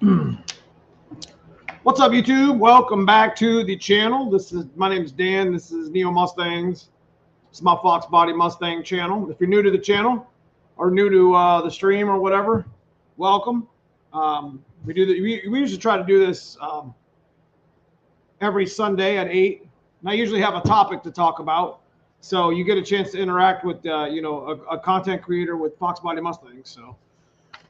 What's up, YouTube? Welcome back to the channel. My name is Dan. This is Neo Mustangs. It's my foxbody Mustang channel. If you're new to the channel or new to the stream or whatever, welcome. We usually try to do this every Sunday at 8. And I usually have a topic to talk about, so you get a chance to interact with a content creator with foxbody Mustangs. So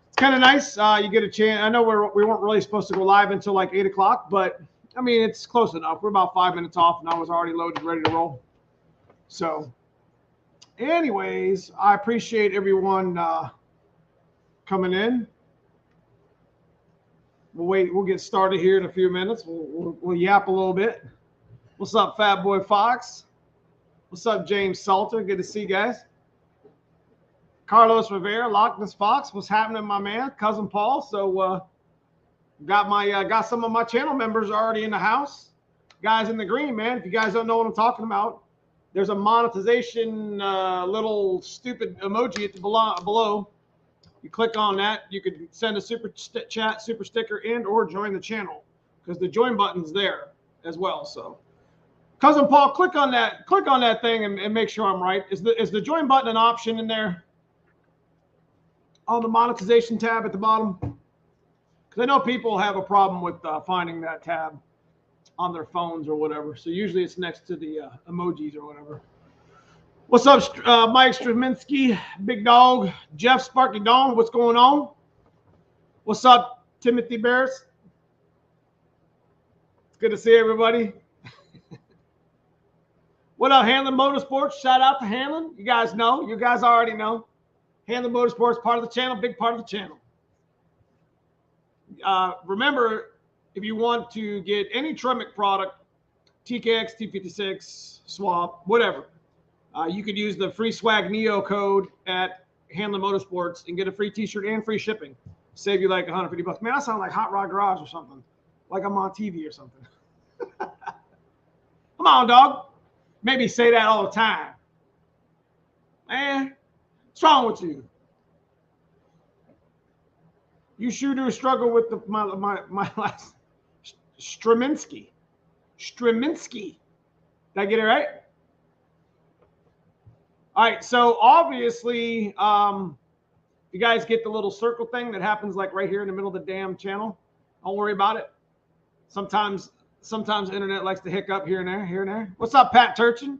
it's kind of nice. You get a chance. I know we weren't really supposed to go live until like 8 o'clock, but I mean, it's close enough. We're about 5 minutes off, and I was already loaded, ready to roll. So anyways, I appreciate everyone coming in. We'll get started here in a few minutes. We'll yap a little bit. What's up, Fat Boy Fox? What's up, James Salter? Good to see you guys. Carlos Rivera, Loch Ness Fox. What's happening, my man? Cousin Paul. So got some of my channel members already in the house. Guys in the green, man. If you guys don't know what I'm talking about, there's a monetization little stupid emoji at the below. You click on that, you could send a super chat, super sticker, and or join the channel, because the join button's there as well. So Cousin Paul, click on that thing and make sure I'm right. Is the join button an option in there on the monetization tab at the bottom? Because I know people have a problem with finding that tab on their phones or whatever. So usually it's next to the emojis or whatever. What's up, Mike Straminsky, Big Dog, Jeff Sparky Dong? What's going on? What's up, Timothy Bears? It's good to see everybody. What up, Hanlon Motorsports? Shout out to Hanlon. You guys know. You guys already know. Hanlon Motorsports, part of the channel, big part of the channel. Remember, if you want to get any TREMEC product, TKX, T56, swap, whatever, you could use the FREESWAGNEO code at Hanlon Motorsports and get a free t-shirt and free shipping. Save you like $150. Man, I sound like Hot Rod Garage or something. Like I'm on TV or something. Come on, dog. Maybe say that all the time. Man, what's wrong with you? You sure do struggle with my last Straminsky. Straminsky. Did I get it right? All right, so obviously, you guys get the little circle thing that happens like right here in the middle of the damn channel. Don't worry about it. Sometimes the internet likes to hiccup here and there. What's up, Pat Turchin?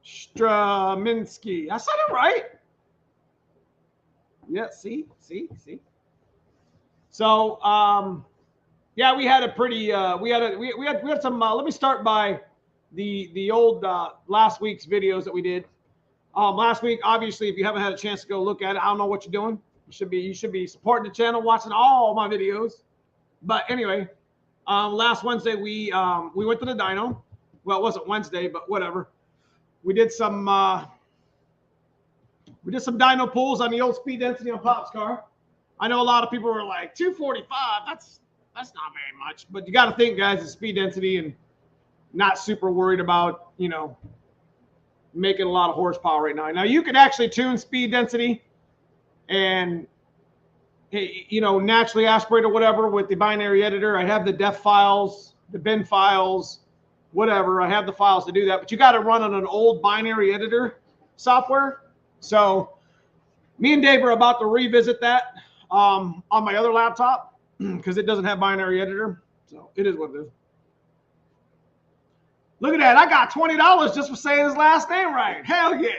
Straminsky. I said it right. Yeah, see. So, yeah, we had a pretty, we had some. Let me start by the old last week's videos that we did. Last week, obviously, if you haven't had a chance to go look at it, I don't know what you're doing. You should be supporting the channel, watching all my videos. But anyway, last Wednesday we went to the dyno. Well, it wasn't Wednesday, but whatever. We did some dyno pulls on the old speed density on Pop's car. I know a lot of people were like 245. That's not very much, but you got to think, guys, it's speed density and not super worried about making a lot of horsepower right now. Now you can actually tune speed density and naturally aspirate or whatever with the binary editor. I have the def files, the bin files, whatever. I have the files to do that, but you got to run on an old binary editor software. So me and Dave are about to revisit that on my other laptop because it doesn't have binary editor. So it is what it is. Look at that. I got $20 just for saying his last name right. Hell yeah.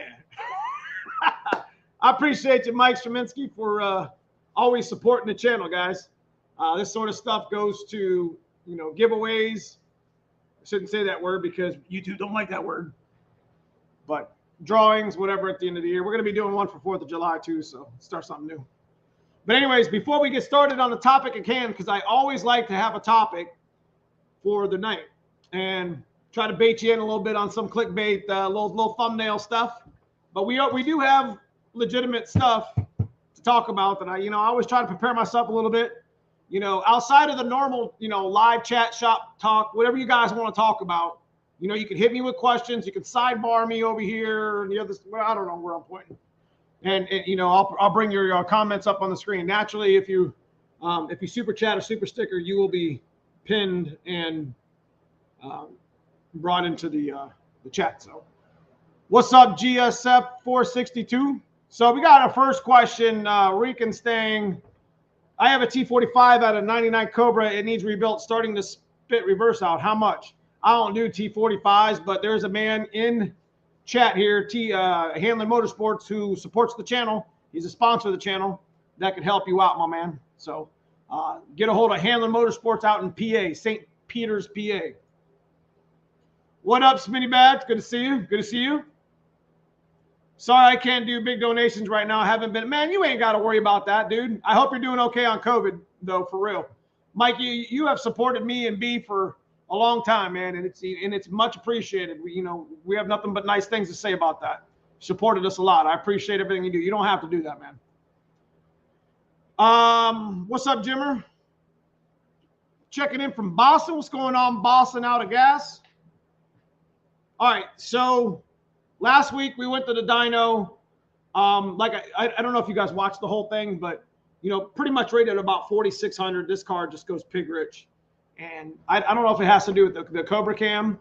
I appreciate you, Mike Straminsky, for always supporting the channel, guys. This sort of stuff goes to, giveaways. I shouldn't say that word because YouTube don't like that word. But drawings, whatever, at the end of the year. We're going to be doing one for 4th of July, too, so start something new. But anyways, before we get started on the topic at hand, because I always like to have a topic for the night and try to bait you in a little bit on some clickbait, little thumbnail stuff. But we do have legitimate stuff to talk about that I always try to prepare myself a little bit. Outside of the normal, live chat, shop talk, whatever you guys want to talk about, you can hit me with questions. You can sidebar me over here and the other. Well, I don't know where I'm pointing. And I'll bring your comments up on the screen. Naturally, if you If you super chat or super sticker, you will be pinned and brought into the chat. So, what's up, GSF 462? So we got our first question. Rican saying, I have a T45 out of 99 Cobra. It needs rebuilt, starting to spit reverse out. How much? I don't do T45s, but there's a man in chat here, Hanlon Motorsports, who supports the channel. He's a sponsor of the channel. That could help you out, my man. So get a hold of Hanlon Motorsports out in PA, St. Peters, PA. What up, Smitty Bats? Good to see you. Good to see you. Sorry, I can't do big donations right now. I haven't been. Man, you ain't got to worry about that, dude. I hope you're doing okay on COVID, though, for real. Mike, you have supported me and B for a long time, man, and it's much appreciated. We have nothing but nice things to say about that. Supported us a lot. I appreciate everything you do. You don't have to do that, man. What's up, Jimmer? Checking in from Boston. What's going on, Boston? Out of gas. All right, so last week we went to the dyno. I don't know if you guys watched the whole thing, but pretty much rated at about 4,600. This car just goes pig rich, and I don't know if it has to do with the Cobra Cam.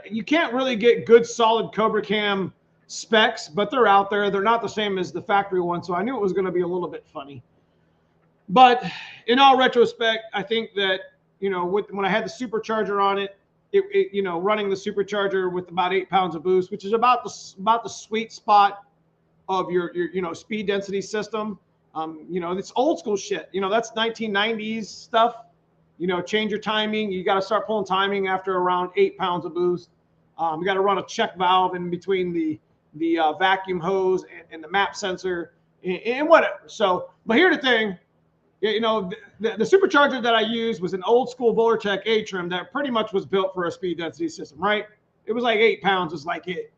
You can't really get good solid Cobra Cam specs, but they're out there. They're not the same as the factory one, so I knew it was going to be a little bit funny. But in all retrospect, I think that when I had the supercharger on it, running the supercharger with about 8 pounds of boost, which is about the sweet spot of your speed density system. It's old school shit. That's 1990s stuff. Change your timing. You got to start pulling timing after around 8 pounds of boost. You got to run a check valve in between the vacuum hose and the map sensor and whatever. So, but here's the thing. The supercharger that I used was an old school Vortec A-trim that pretty much was built for a speed density system, right? It was like 8 pounds was like it.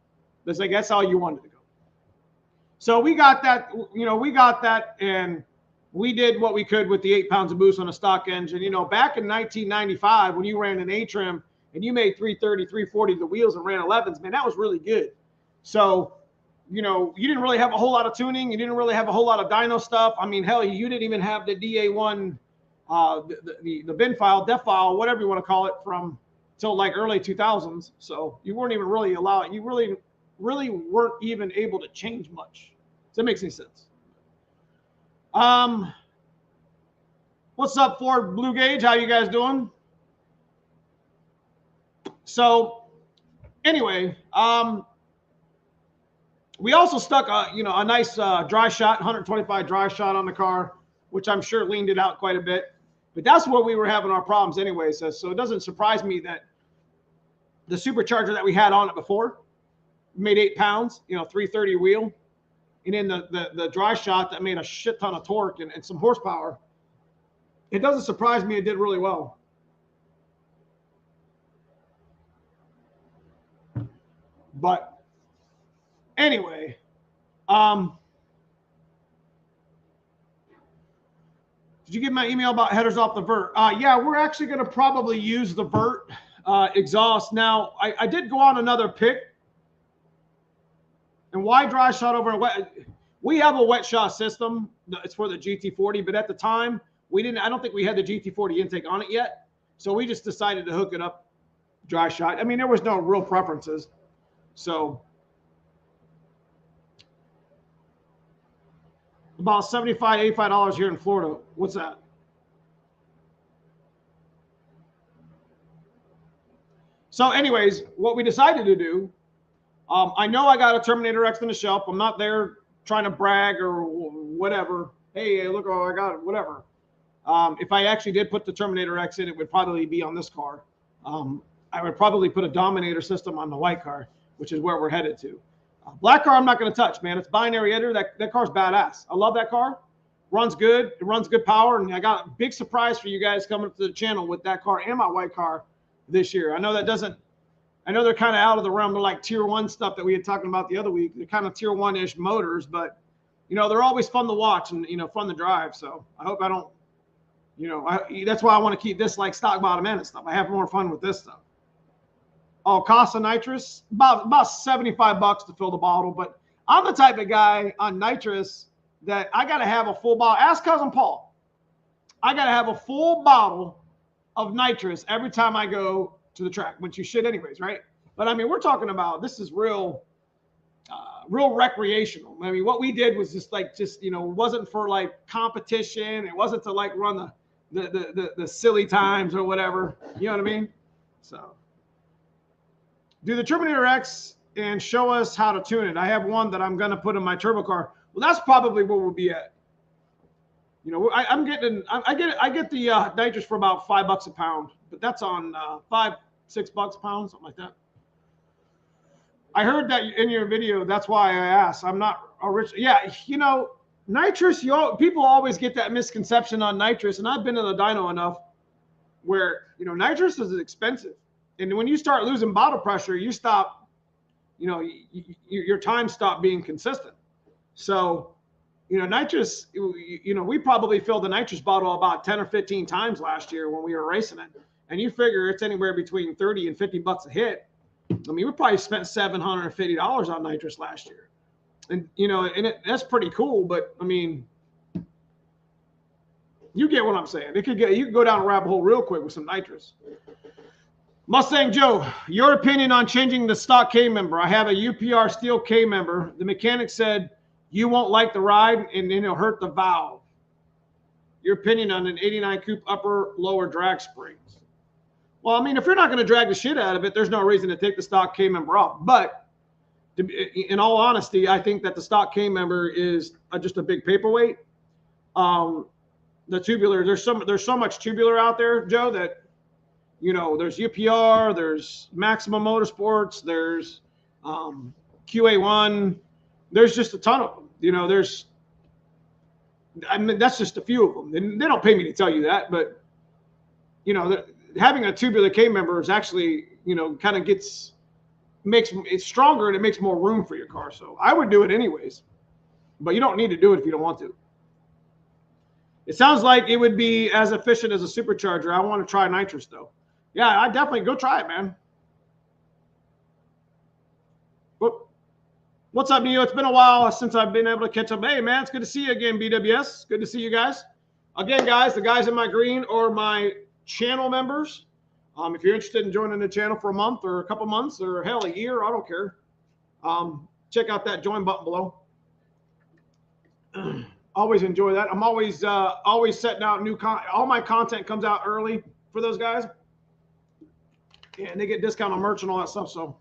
That's all you wanted to go. So we got that, and we did what we could with the 8 pounds of boost on a stock engine. Back in 1995, when you ran an A-trim and you made 330, 340 the wheels and ran 11s, man, that was really good. So, you didn't really have a whole lot of tuning. You didn't really have a whole lot of dyno stuff. I mean, hell, you didn't even have the DA1, the bin file, def file, whatever you want to call it, from till like early 2000s. So you weren't even really allowed. You really weren't even able to change much. Does that make any sense? What's up, Ford Blue Gauge? How you guys doing? So, anyway, we also stuck a nice dry shot, 125 dry shot on the car, which I'm sure leaned it out quite a bit. But that's where we were having our problems anyway. So it doesn't surprise me that the supercharger that we had on it before made 8 pounds, 330 wheel. And then the dry shot that made a shit ton of torque and some horsepower. It doesn't surprise me it did really well. But anyway, did you get my email about headers off the vert? Yeah, we're actually going to probably use the vert exhaust. Now, I did go on another pick. And why dry shot over a wet? We have a wet shot system. It's for the GT40, but at the time, I don't think we had the GT40 intake on it yet. So we just decided to hook it up dry shot. I mean, there was no real preferences. So about $75, $85 here in Florida. What's that? So anyways, what we decided to do, I know I got a Terminator X on the shelf. I'm not there trying to brag or whatever. Hey, look, I got it, whatever. If I actually did put the Terminator X in, it would probably be on this car. I would probably put a Dominator system on the white car, which is where we're headed to. Black car, I'm not going to touch, man. It's binary editor. That car's badass. I love that car. Runs good. It runs good power. And I got a big surprise for you guys coming up to the channel with that car and my white car this year. I know they're kind of out of the realm. They're like tier 1 stuff that we had talking about the other week. They're kind of tier 1-ish motors, but, they're always fun to watch and, fun to drive. So I hope I don't, that's why I want to keep this like stock bottom end and stuff. I have more fun with this stuff. Oh, cost of nitrous, about $75 to fill the bottle. But I'm the type of guy on nitrous that I got to have a full bottle. Ask Cousin Paul. I got to have a full bottle of nitrous every time I go to the track, which you should anyways, right? But I mean, we're talking about, this is real recreational. I mean, what we did was just you know, it wasn't for like competition. It wasn't to like run the silly times or whatever. You know what I mean? So do the Terminator X and show us how to tune it. I have one that I'm going to put in my turbo car. Well, that's probably where we'll be at. You know, I get the nitrous for about $5 a pound, but that's on $5-6 a pound, something like that. I heard that in your video. That's why I asked. I'm not original. Yeah, you know, nitrous. People always get that misconception on nitrous, and I've been in the dyno enough where, you know, nitrous is expensive, and when you start losing bottle pressure, you stop. You know, your time stop being consistent. So, you know, nitrous. You know, we probably filled the nitrous bottle about 10 or 15 times last year when we were racing it, and you figure it's anywhere between $30 and $50 a hit. I mean, we probably spent $750 on nitrous last year, and you know, and that's pretty cool. But I mean, you get what I'm saying. You can go down a rabbit hole real quick with some nitrous. Mustang Joe, your opinion on changing the stock K member? I have a UPR steel K member. The mechanic said you won't like the ride and it'll hurt the valve. Your opinion on an '89 coupe upper lower drag springs? Well, I mean, if you're not going to drag the shit out of it, there's no reason to take the stock K member off. But in all honesty, I think that the stock K member is just a big paperweight. The tubular, there's so much tubular out there, Joe, that, you know, there's UPR, there's Maximum Motorsports, there's QA1, there's just a ton of them. You know, I mean, that's just a few of them. And they don't pay me to tell you that, but, you know, having a tubular K member is actually, you know, kind of makes it stronger and it makes more room for your car. So I would do it anyways, but you don't need to do it if you don't want to. It sounds like it would be as efficient as a supercharger. I want to try nitrous though. Yeah, I definitely go try it, man. What's up, Neo? It's been a while since I've been able to catch up. Hey, man, it's good to see you again, BWS. Good to see you guys. Again, guys, the guys in my green or my channel members. If you're interested in joining the channel for a month or a couple months or hell, a year, I don't care. Check out that join button below. Always enjoy that. I'm always setting out new content. All my content comes out early for those guys, and they get discount on merch and all that stuff. So,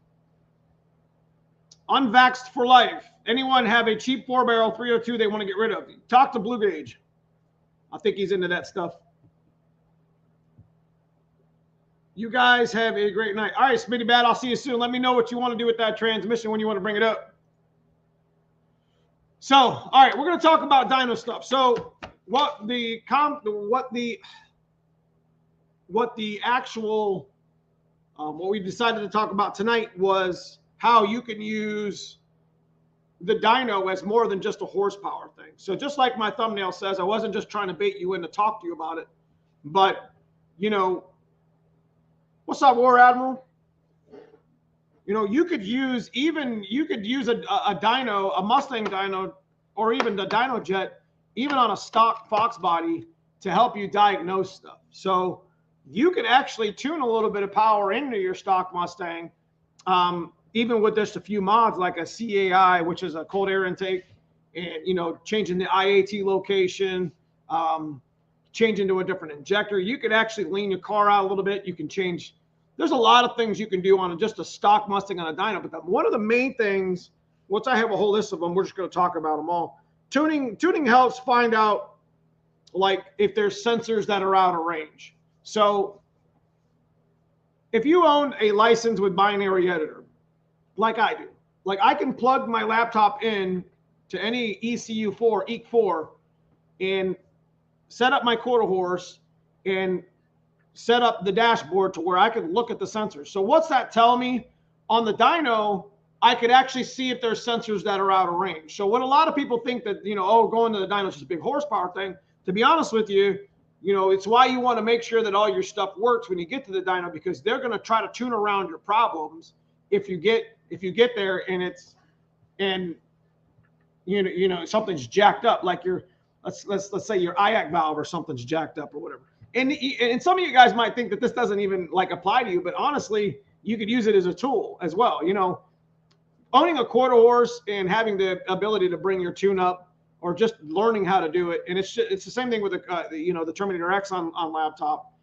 unvaxxed for life. Anyone have a cheap 4-barrel 302 they want to get rid of? Talk to Blue Gauge. I think he's into that stuff. You guys have a great night. All right, Smitty Bad, I'll see you soon. Let me know what you want to do with that transmission when you want to bring it up. So, all right, we're going to talk about dyno stuff. So, what the actual what we decided to talk about tonight was how you can use the dyno as more than just a horsepower thing. So, just like my thumbnail says, I wasn't just trying to bait you in to talk to you about it, but you know. What's up, War Admiral? You know, you could use a dyno, a Mustang dyno, or even the dyno jet, even on a stock fox body to help you diagnose stuff. So you could actually tune a little bit of power into your stock Mustang, even with just a few mods like a CAI, which is a cold air intake, and, you know, changing the IAT location, changing to a different injector. You could actually lean your car out a little bit. You can change. There's a lot of things you can do on just a stock Mustang on a dyno. But one of the main things, once I have a whole list of them, we're just going to talk about them all. Tuning helps find out, like, if there's sensors that are out of range. So if you own a license with binary editor, like I do, like I can plug my laptop in to any ECU4, EEC4, and set up my quarter horse and set up the dashboard to where I could look at the sensors. So what's that tell me? On the dyno, I could actually see if there's sensors that are out of range. So when a lot of people think that, you know, oh, going to the dyno is just a big horsepower thing, to be honest with you, you know, it's why you want to make sure that all your stuff works when you get to the dyno, because they're going to try to tune around your problems if you get there and you know something's jacked up, like let's say your IAC valve or something's jacked up or whatever. And some of you guys might think that this doesn't even like apply to you, but honestly, you could use it as a tool as well. You know, owning a quarter horse and having the ability to bring your tune up, or just learning how to do it. And it's the same thing with the Terminator X on laptop.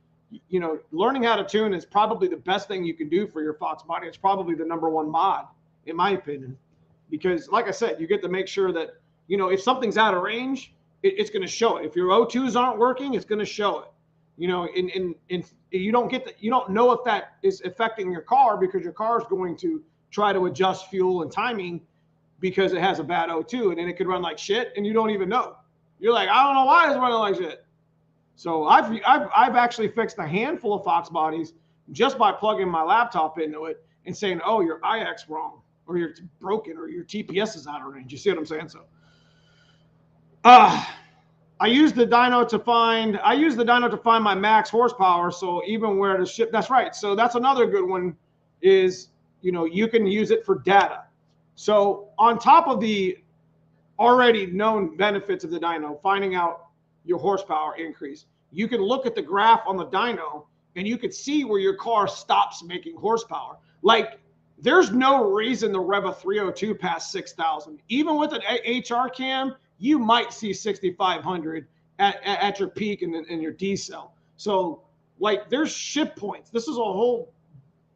You know, learning how to tune is probably the best thing you can do for your Fox body. It's probably the #1 mod, in my opinion, because like I said, you get to make sure that, you know, if something's out of range, it's going to show it. If your O2s aren't working, it's going to show it. You know, and you don't know if that is affecting your car, because your car is going to try to adjust fuel and timing because it has a bad O2, and then it could run like shit, and you don't even know. You're like, I don't know why it's running like shit. So I've actually fixed a handful of Fox bodies just by plugging my laptop into it and saying, oh, your IX wrong, or you're broken, or your TPS is out of range. You see what I'm saying? So I use the dyno to find my max horsepower. So even where the ship, that's right. So that's another good one, is, you know, you can use it for data. So on top of the already known benefits of the dyno, finding out your horsepower increase, you can look at the graph on the dyno and you can see where your car stops making horsepower. Like, there's no reason to rev a 302 past 6,000. Even with an HR cam, you might see 6,500 at your peak and your D cell. So, like, there's shift points. This is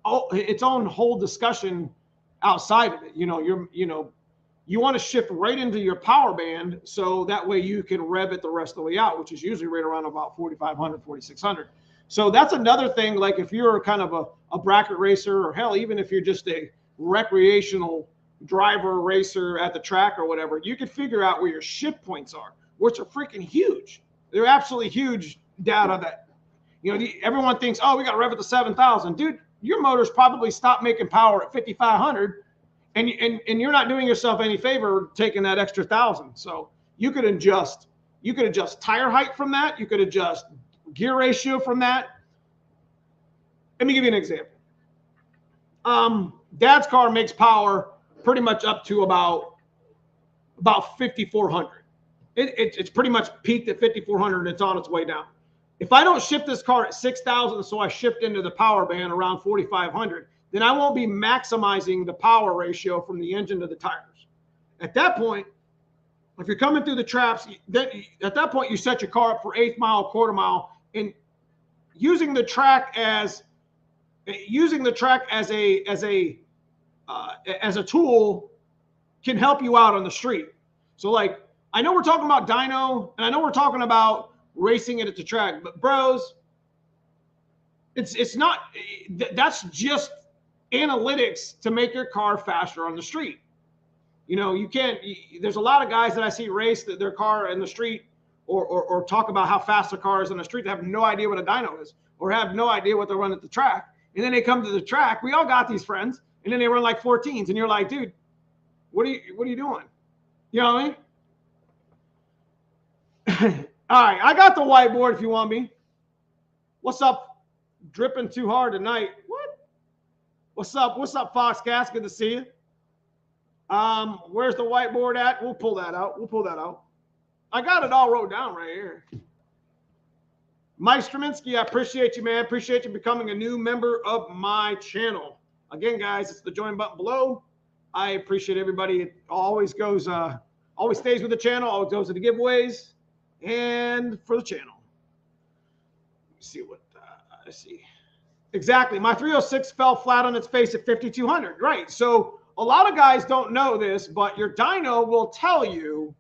its own whole discussion outside of it. You know, you want to shift right into your power band, so that way you can rev it the rest of the way out, which is usually right around about 4,500, 4,600. So that's another thing. Like, if you're kind of a bracket racer, or hell, even if you're just a recreational driver racer at the track or whatever, you can figure out where your shift points are, which are freaking huge. They're absolutely huge data that, you know, everyone thinks, oh, we got to rev it to 7,000. Dude, your motor's probably stopped making power at 5,500. And you're not doing yourself any favor taking that extra 1,000. So you could adjust tire height from that. You could adjust gear ratio from that. Let me give you an example. Dad's car makes power pretty much up to about 5,400. It's pretty much peaked at 5,400 and it's on its way down. If I don't shift this car at 6,000, so I shift into the power band around 4,500, then I won't be maximizing the power ratio from the engine to the tires. At that point, if you're coming through the traps, at that point you set your car up for 1/8 mile, quarter mile, and using the track as a tool can help you out on the street. So, like, I know we're talking about dyno, and I know we're talking about racing it at the track, but bros, it's not. That's just analytics to make your car faster on the street. You know, you can't. There's a lot of guys that I see race their car in the street, or talk about how fast their car is on the street. They have no idea what a dyno is, or have no idea what they run at the track. And then they come to the track. We all got these friends, and then they run like 14s, and you're like, dude, what are you doing? You know what I mean? All right, I got the whiteboard if you want me. What's up? Dripping too hard tonight. What? What's up? What's up, Fox Gas? Good to see you. Where's the whiteboard at? We'll pull that out. I got it all wrote down right here. Mike Straminsky, I appreciate you, man. Appreciate you becoming a new member of my channel. Again, guys, it's the join button below. I appreciate everybody. It always stays with the channel, always goes to the giveaways and for the channel. Let's see what I see. Exactly. My 306 fell flat on its face at 5,200. Right. So a lot of guys don't know this, but your dyno will tell you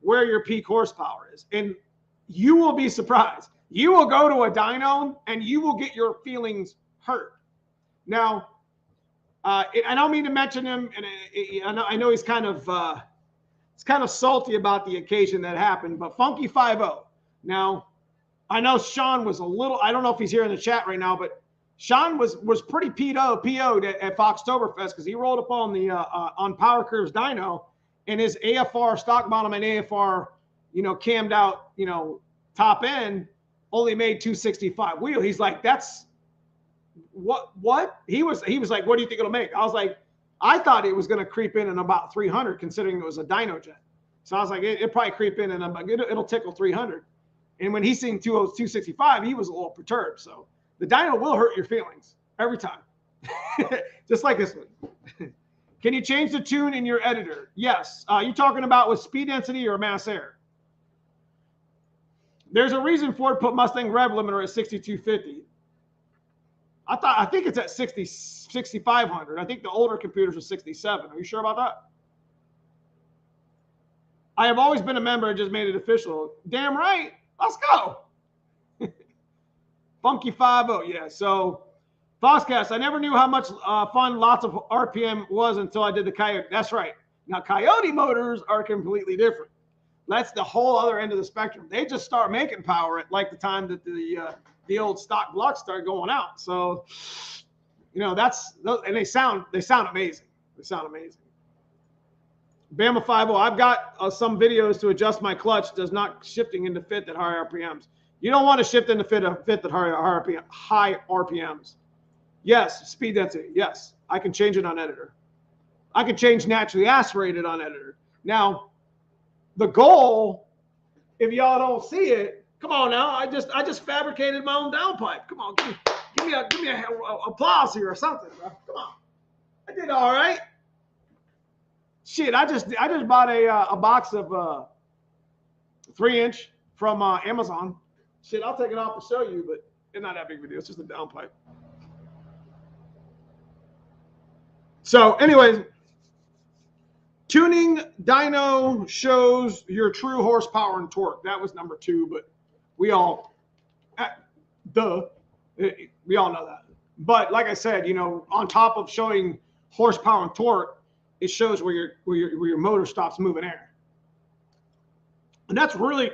where your peak horsepower is. And you will be surprised. You will go to a dyno and you will get your feelings hurt. Now, I don't mean to mention him, and I know he's kind of salty about the occasion that happened, but Funky 5-0. Now, I know Sean was a little, I don't know if he's here in the chat right now, but Sean was pretty PO'd at Foxtoberfest because he rolled up on the on Power Curve's dyno, and his AFR stock bottom and AFR, cammed out, top end only made 265 wheel. He's like, that's what? He was like, what do you think it'll make? I was like, I thought it was going to creep in about 300 considering it was a dyno jet. So I was like, it'll probably creep in, and I'm like, it'll tickle 300. And when he's seeing 265, he was a little perturbed. So the dyno will hurt your feelings every time, just like this one. Can you change the tune in your editor? Yes. You talking about with speed density or mass air? There's a reason Ford put Mustang rev limiter at 6250. I think it's at 6,500. I think the older computers are 67. Are you sure about that? I have always been a member. I just made it official. Damn right. Let's go. Funky 5-0. Yeah. So Foxcast, I never knew how much fun lots of RPM was until I did the Coyote. That's right. Now, Coyote motors are completely different. That's the whole other end of the spectrum. They just start making power at like the time that the old stock blocks start going out. So, you know, and they sound amazing. They sound amazing. Bama 5-0. I've got some videos to adjust my clutch. Does not shifting into fit at high RPMs. You don't want to shift into fit at high RPMs. Yes, speed density. Yes, I can change it on editor. I can change naturally aspirated on editor. Now, the goal, if y'all don't see it, come on now. I just fabricated my own downpipe. Come on, give me a applause here or something, bro. Come on. I did all right. Shit, I just bought a box of 3-inch from Amazon. Shit, I'll take it off to show you, but it's not that big of a deal. It's just a downpipe. So, anyways, tuning dyno shows your true horsepower and torque. That was number 2, but we all know that. But like I said, you know, on top of showing horsepower and torque, it shows where your motor stops moving air. And that's worth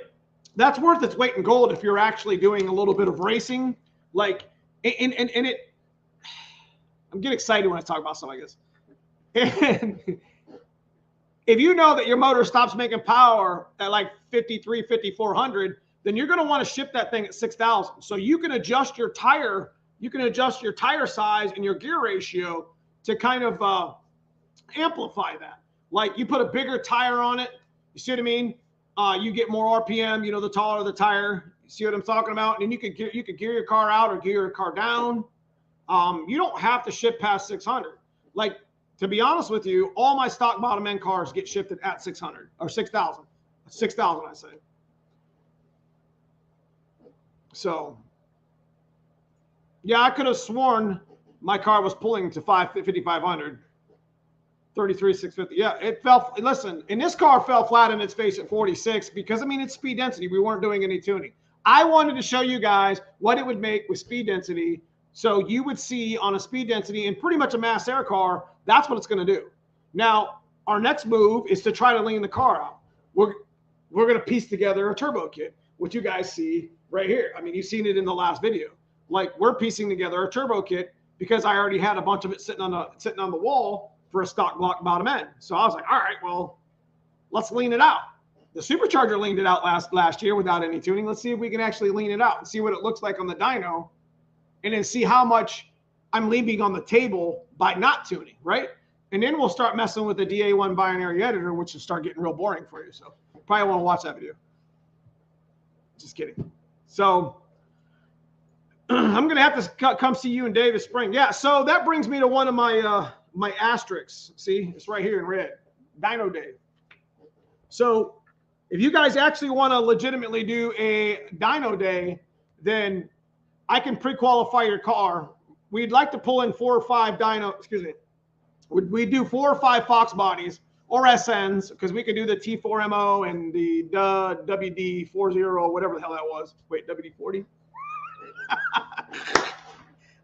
its weight in gold if you're actually doing a little bit of racing. Like, and it, I'm getting excited when I talk about stuff like this. And if you know that your motor stops making power at like 53, 5,400, then you're going to want to ship that thing at 6,000. So you can adjust your tire, size and your gear ratio to kind of amplify that. Like you put a bigger tire on it, you see what I mean? You get more RPM, you know, the taller the tire. You see what I'm talking about? And you could gear your car out or gear your car down. You don't have to ship past 600. Like, to be honest with you, all my stock bottom end cars get shifted at 600 or 6,000. 6,000, I say. So, yeah, I could have sworn my car was pulling to 5,500. 33,650. Yeah, it fell. Listen, and this car fell flat in its face at 46 because, I mean, it's speed density. We weren't doing any tuning. I wanted to show you guys what it would make with speed density. So you would see on a speed density and pretty much a mass air car, that's what it's going to do. Now, our next move is to try to lean the car out. We're going to piece together a turbo kit, which you guys see right here. I mean, you've seen it in the last video. Like, we're piecing together a turbo kit because I already had a bunch of it sitting on the wall for a stock block bottom end. So I was like, all right, well, let's lean it out. The supercharger leaned it out last year without any tuning. Let's see if we can actually lean it out and see what it looks like on the dyno, and then see how much I'm leaving on the table by not tuning, right? And then we'll start messing with the DA1 binary editor, which will start getting real boring for you. So probably won't watch that video. Just kidding. So I'm going to have to come see you in Davis Spring. Yeah, so that brings me to one of my my asterisks. See, it's right here in red. Dyno Day. So if you guys actually want to legitimately do a dyno day, then I can pre-qualify your car. We'd like to pull in 4 or 5 dyno, excuse me. We do 4 or 5 fox bodies or SNs, because we could do the T4MO and the WD40, whatever the hell that was. Wait, WD40?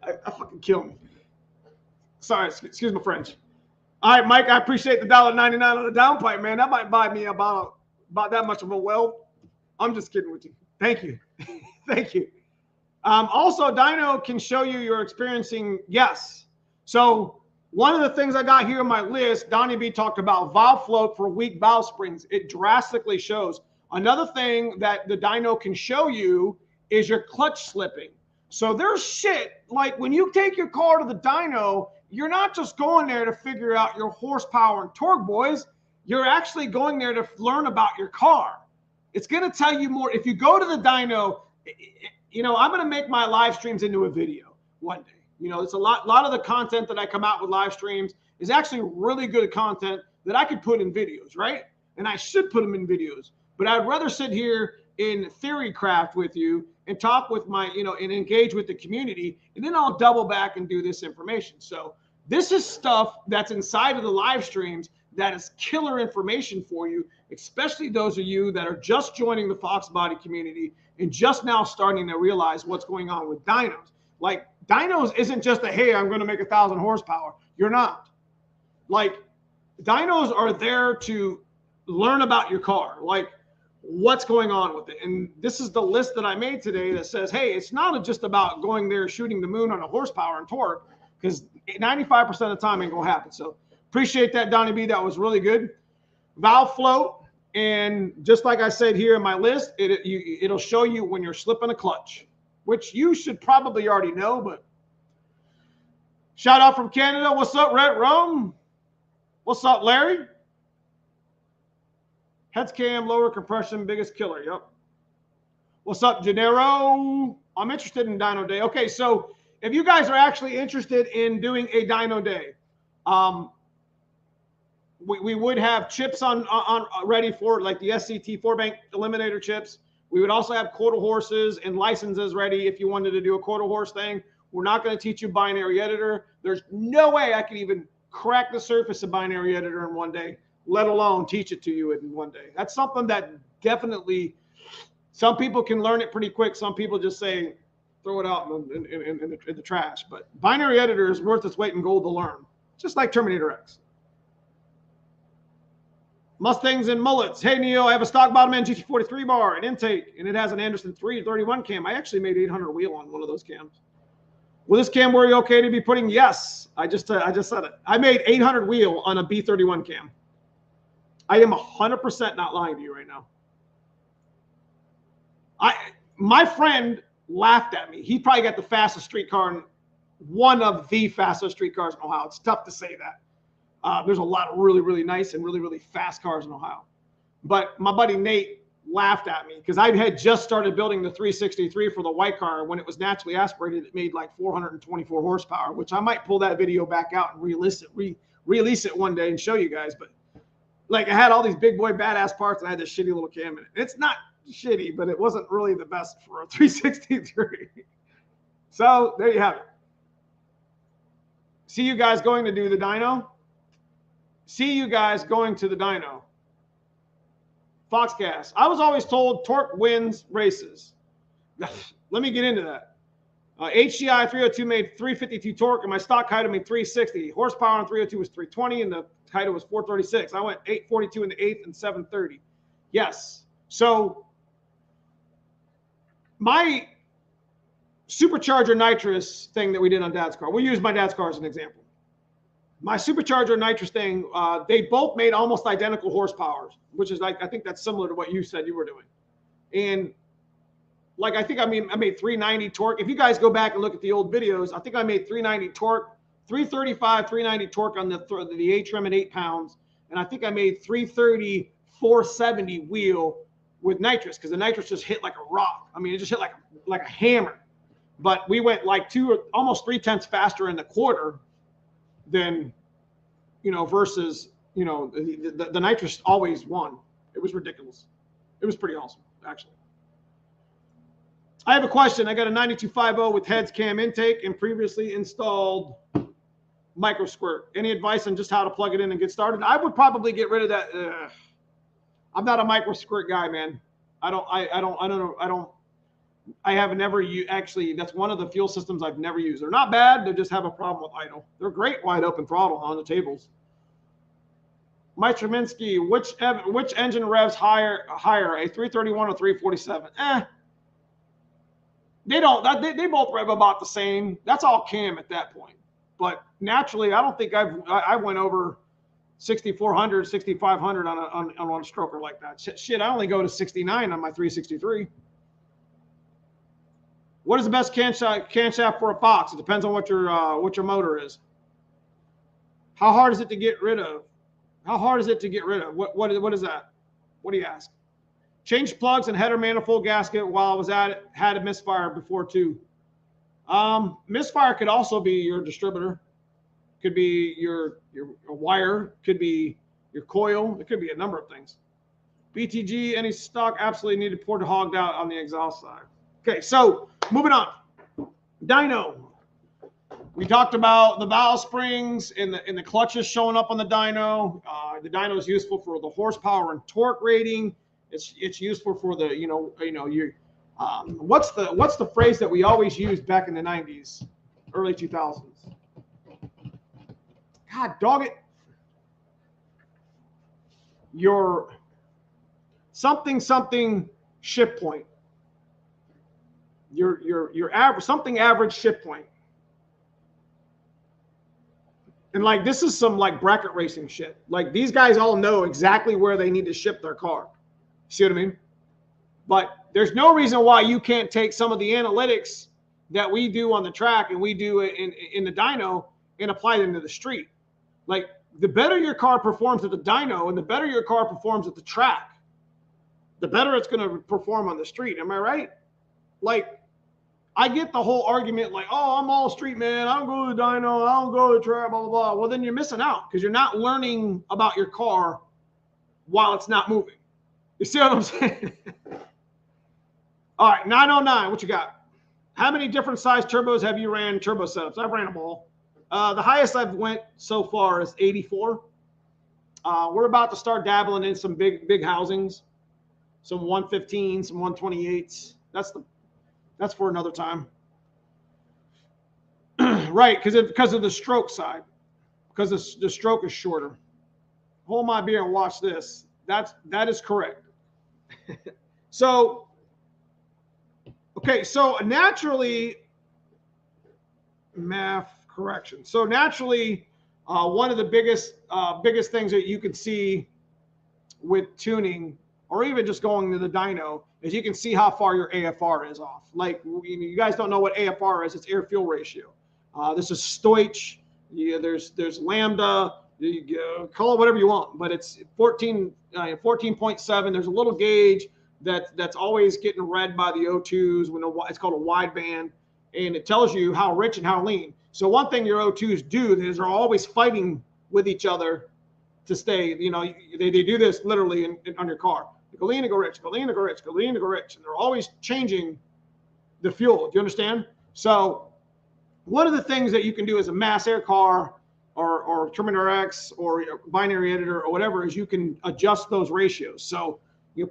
I fucking kill me. Sorry, excuse my French. All right, Mike, I appreciate the $1.99 on the downpipe, man. That might buy me about that much of a weld. I'm just kidding with you. Thank you. Thank you. Also, dyno can show you you're experiencing, yes. So one of the things I got here on my list, Donnie B talked about valve float for weak valve springs. It drastically shows. Another thing that the dyno can show you is your clutch slipping. So there's shit, like when you take your car to the dyno, you're not just going there to figure out your horsepower and torque, boys. You're actually going there to learn about your car. It's going to tell you more. If you go to the dyno, you know, I'm going to make my live streams into a video one day. You know, it's a lot of the content that I come out with live streams is actually really good content that I could put in videos, right? And I should put them in videos. But I'd rather sit here in theory craft with you and talk with my, you know, and engage with the community. And then I'll double back and do this information. So this is stuff that's inside of the live streams that is killer information for you, especially those of you that are just joining the foxbody community and just now starting to realize what's going on with dynos. Like, dynos isn't just a, hey, I'm going to make 1,000 horsepower. You're not. Like, dynos are there to learn about your car, like what's going on with it. And this is the list that I made today that says, hey, it's not just about going there shooting the moon on a horsepower and torque, because 95% of the time ain't going to happen. So appreciate that, Donnie B. That was really good. Valve float. And just like I said here in my list, it'll show you when you're slipping a clutch, which you should probably already know. But shout out from Canada. What's up, Red Rome? What's up, Larry? Heads cam, lower compression, biggest killer. Yep. What's up, Gennaro? I'm interested in dyno day. Okay, so if you guys are actually interested in doing a dyno day, we would have chips on ready for, like the SCT 4-bank eliminator chips. We would also have quarter horses and licenses ready if you wanted to do a quarter horse thing. We're not going to teach you binary editor. There's no way I could even crack the surface of binary editor in one day, let alone teach it to you in one day. That's something that definitely, some people can learn it pretty quick. Some people just say, throw it out in the trash. But binary editor is worth its weight in gold to learn, just like Terminator X. Mustangs and mullets. Hey, Neo, I have a stock bottom end Gt40 bar, an intake, and it has an Anderson 331 cam. I actually made 800 wheel on one of those cams. Will this cam worry okay to be putting? Yes. I just said it. I made 800 wheel on a B31 cam. I am 100% not lying to you right now. My friend laughed at me. He probably got the fastest street car, in one of the fastest street cars in Ohio. It's tough to say that. There's a lot of really, really nice and really, really fast cars in Ohio. But my buddy Nate laughed at me because I had just started building the 363 for the white car. When it was naturally aspirated, it made like 424 horsepower, which I might pull that video back out and release it one day and show you guys. But like, I had all these big boy badass parts and I had this shitty little cam in it. It's not shitty, but it wasn't really the best for a 363. So there you have it. See you guys going to do the dyno. See you guys going to the dyno. Foxcast. I was always told torque wins races. Let me get into that. HCI 302 made 352 torque, and my stock Kaido made 360. Horsepower on 302 was 320, and the Kaido was 436. I went 842 in the 8th and 730. Yes. So my supercharger nitrous thing that we did on Dad's car, we'll use my dad's car as an example. My supercharger nitrous thing, they both made almost identical horsepowers, which is like, I think that's similar to what you said you were doing. And like, I think I made 390 torque. If you guys go back and look at the old videos, I think I made 390 torque, 335, 390 torque on the A-trim at 8 pounds. And I think I made 330, 470 wheel with nitrous, because the nitrous just hit like a rock. I mean, it just hit like a hammer. But we went like almost 3/10 faster in the quarter than, you know, versus, you know, the nitrous always won. It was ridiculous. It was pretty awesome, actually. I have a question. I got a 9250 with heads cam intake and previously installed micro squirt. Any advice on just how to plug it in and get started? I would probably get rid of that. I'm not a micro squirt guy, man. I have never used, actually, that's one of the fuel systems I've never used. They're not bad. They just have a problem with idle. They're great wide open throttle on the tables. Mike Treminsky, which engine revs higher, a 331 or 347? They don't. They both rev about the same. That's all cam at that point. But naturally, I don't think I went over 6,400, 6,500 on a stroker like that. Shit, I only go to 69 on my 363. What is the best camshaft for a Fox? It depends on what your motor is. How hard is it to get rid of? How hard is it to get rid of? What is that? What do you ask? Changed plugs and header manifold gasket while I was at it. Had a misfire before too. Misfire could also be your distributor. Could be your wire. Could be your coil. It could be a number of things. BTG, any stock absolutely needed poured hogged out on the exhaust side. Okay, so moving on. Dyno. We talked about the valve springs and the clutches showing up on the dyno. The dyno is useful for the horsepower and torque rating. It's useful for the your what's the phrase that we always used back in the 90s, early 2000s? God dog it. Your something shift point. Your average average shift point. And like, this is some like bracket racing shit. Like, these guys all know exactly where they need to ship their car. See what I mean? But there's no reason why you can't take some of the analytics that we do on the track and we do in the dyno and apply them to the street. Like, the better your car performs at the dyno and the better your car performs at the track, the better it's going to perform on the street. Am I right? Like, I get the whole argument like, oh, I'm all street, man. I don't go to the dyno. I don't go to the track, blah, blah, blah. Well, then you're missing out because you're not learning about your car while it's not moving. You see what I'm saying? All right, 909, what you got? How many different size turbos have you ran turbo setups? I've ran them all. The highest I've went so far is 84. We're about to start dabbling in some big housings, some 115s, some 128s. That's for another time. Right, because of the stroke side, because the stroke is shorter. Hold my beer and watch this. That is correct. So, okay, so naturally, math correction. So naturally, one of the biggest things that you can see with tuning, or even just going to the dyno, is you can see how far your AFR is off. Like, you guys don't know what AFR is. It's air-fuel ratio. This is Stoich. Yeah, there's Lambda. You call it whatever you want, but it's 14.7. There's a little gauge that's always getting read by the O2s when it's called a wideband, and it tells you how rich and how lean. So one thing your O2s do is they're always fighting with each other to stay. They do this literally on your car. Go lean and go rich, go lean and go rich, go lean and go rich. And they're always changing the fuel. Do you understand? So one of the things that you can do as a mass air car or Terminator X or binary editor or whatever is you can adjust those ratios. So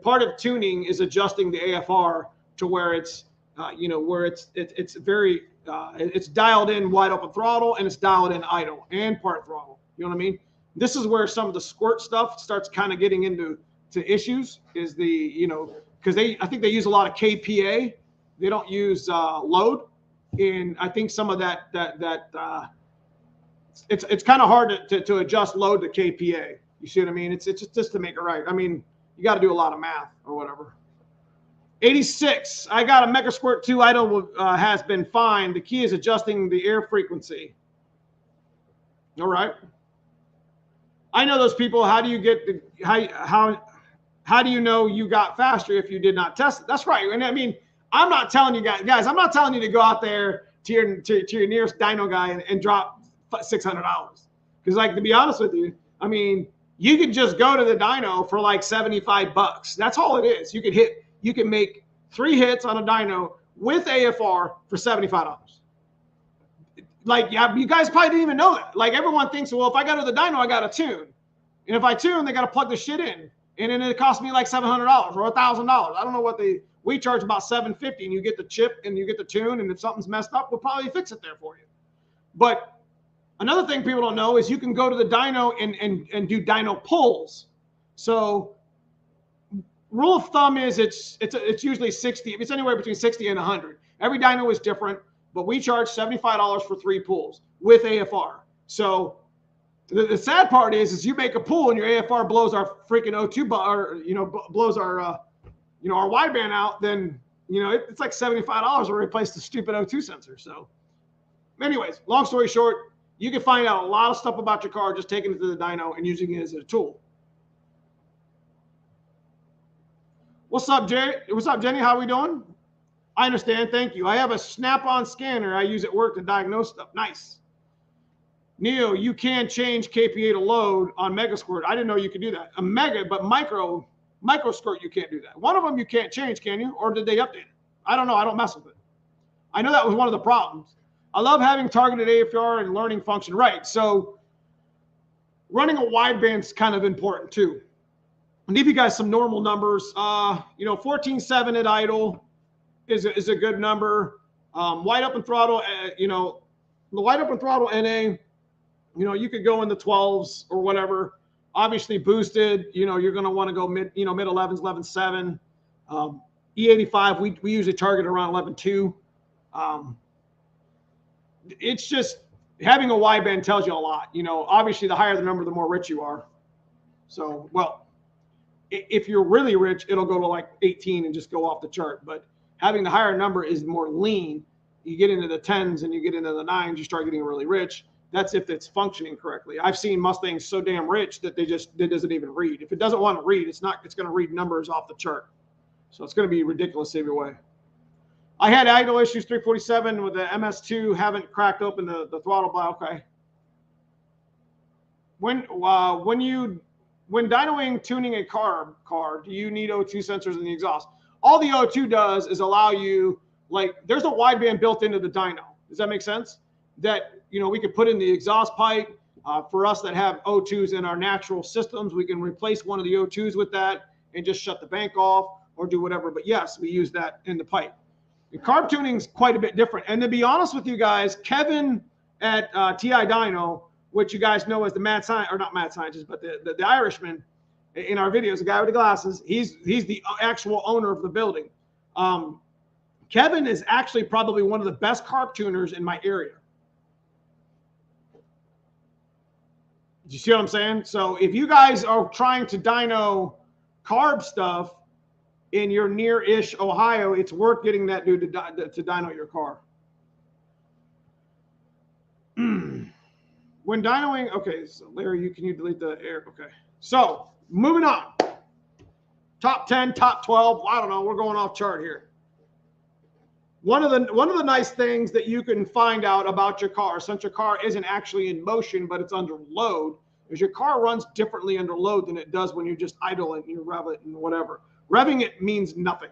part of tuning is adjusting the AFR to where it's it's dialed in wide open throttle and it's dialed in idle and part throttle. You know what I mean? This is where some of the squirt stuff starts kind of getting into issues, is because I think they use a lot of KPA. They don't use load, and I think some of that it's kind of hard to adjust load to KPA. You see what I mean? It's just to make it right. I mean, you got to do a lot of math or whatever. 86. I got a Mega Squirt 2 idle has been fine. The key is adjusting the air frequency. All right. I know those people. How do you get how do you know you got faster if you did not test it? That's right. And I mean, I'm not telling you guys, I'm not telling you to go out there to your nearest dyno guy and drop $600. Because, like, to be honest with you, I mean, you could just go to the dyno for like $75. That's all it is. You can make 3 hits on a dyno with AFR for $75. Like, yeah, you guys probably didn't even know that. Like, everyone thinks, well, if I go to the dyno, I got to tune. And if I tune, they got to plug the shit in. And then it cost me like $700 or $1,000. I don't know what we charge about $750, and you get the chip and you get the tune. And if something's messed up, we'll probably fix it there for you. But another thing people don't know is you can go to the dyno and do dyno pulls. So rule of thumb is it's usually 60. It's anywhere between 60 and 100. Every dyno is different, but we charge $75 for 3 pulls with AFR. So the sad part is you make a pull and your AFR blows our freaking O2 bar, blows our our wideband out, then it's like $75 to replace the stupid O2 sensor. So anyways, long story short, You can find out a lot of stuff about your car just taking it to the dyno and using it as a tool. What's up, Jay? What's up, Jenny? How we doing? I understand. Thank you. I have a Snap-on scanner I use at work to diagnose stuff. Nice. Neo, you can change KPA to load on Mega Squirt. I didn't know you could do that. A Mega, but Micro Squirt, you can't do that. One of them you can't change, can you? Or did they update it? I don't know. I don't mess with it. I know that was one of the problems. I love having targeted AFR and learning function. Right. So running a wideband is kind of important too. I'll give you guys some normal numbers. 14.7 at idle is a good number. Wide open throttle, the wide open throttle NA, you could go in the 12s or whatever. Obviously boosted, you're going to want to go mid 11s, 11.7. E85, we usually target around 11.2. It's just having a wideband tells you a lot. Obviously the higher the number, the more rich you are. So, well, if you're really rich, it'll go to like 18 and just go off the chart. But having the higher number is more lean. You get into the 10s and you get into the 9s, you start getting really rich. That's if it's functioning correctly. I've seen Mustangs so damn rich that it doesn't even read. If it doesn't want to read, it's going to read numbers off the chart. So it's going to be ridiculous either way. I had idle issues 347 with the MS2. Haven't cracked open the throttle block. Okay. When dynoing tuning a car, do you need O2 sensors in the exhaust? All the O2 does is allow you, there's a wideband built into the dyno. Does that make sense? That, we could put in the exhaust pipe. For us that have O2s in our natural systems, we can replace one of the O2s with that and just shut the bank off or do whatever. But yes, we use that in the pipe. The carb tuning is quite a bit different. And to be honest with you guys, Kevin at TI Dyno, which you guys know as the mad scientist, or not mad scientist, but the Irishman in our videos, the guy with the glasses, he's the actual owner of the building. Kevin is actually probably one of the best carb tuners in my area. Do you see what I'm saying? So if you guys are trying to dyno carb stuff in your near-ish Ohio, it's worth getting that dude to dyno your car. When dynoing, okay, so Larry, can you delete the air? Okay. So moving on. Top 10, top 12. I don't know. We're going off chart here. One of the nice things that you can find out about your car, since your car isn't actually in motion, but it's under load, is your car runs differently under load than it does when you just idle it and you rev it and whatever. Revving it means nothing.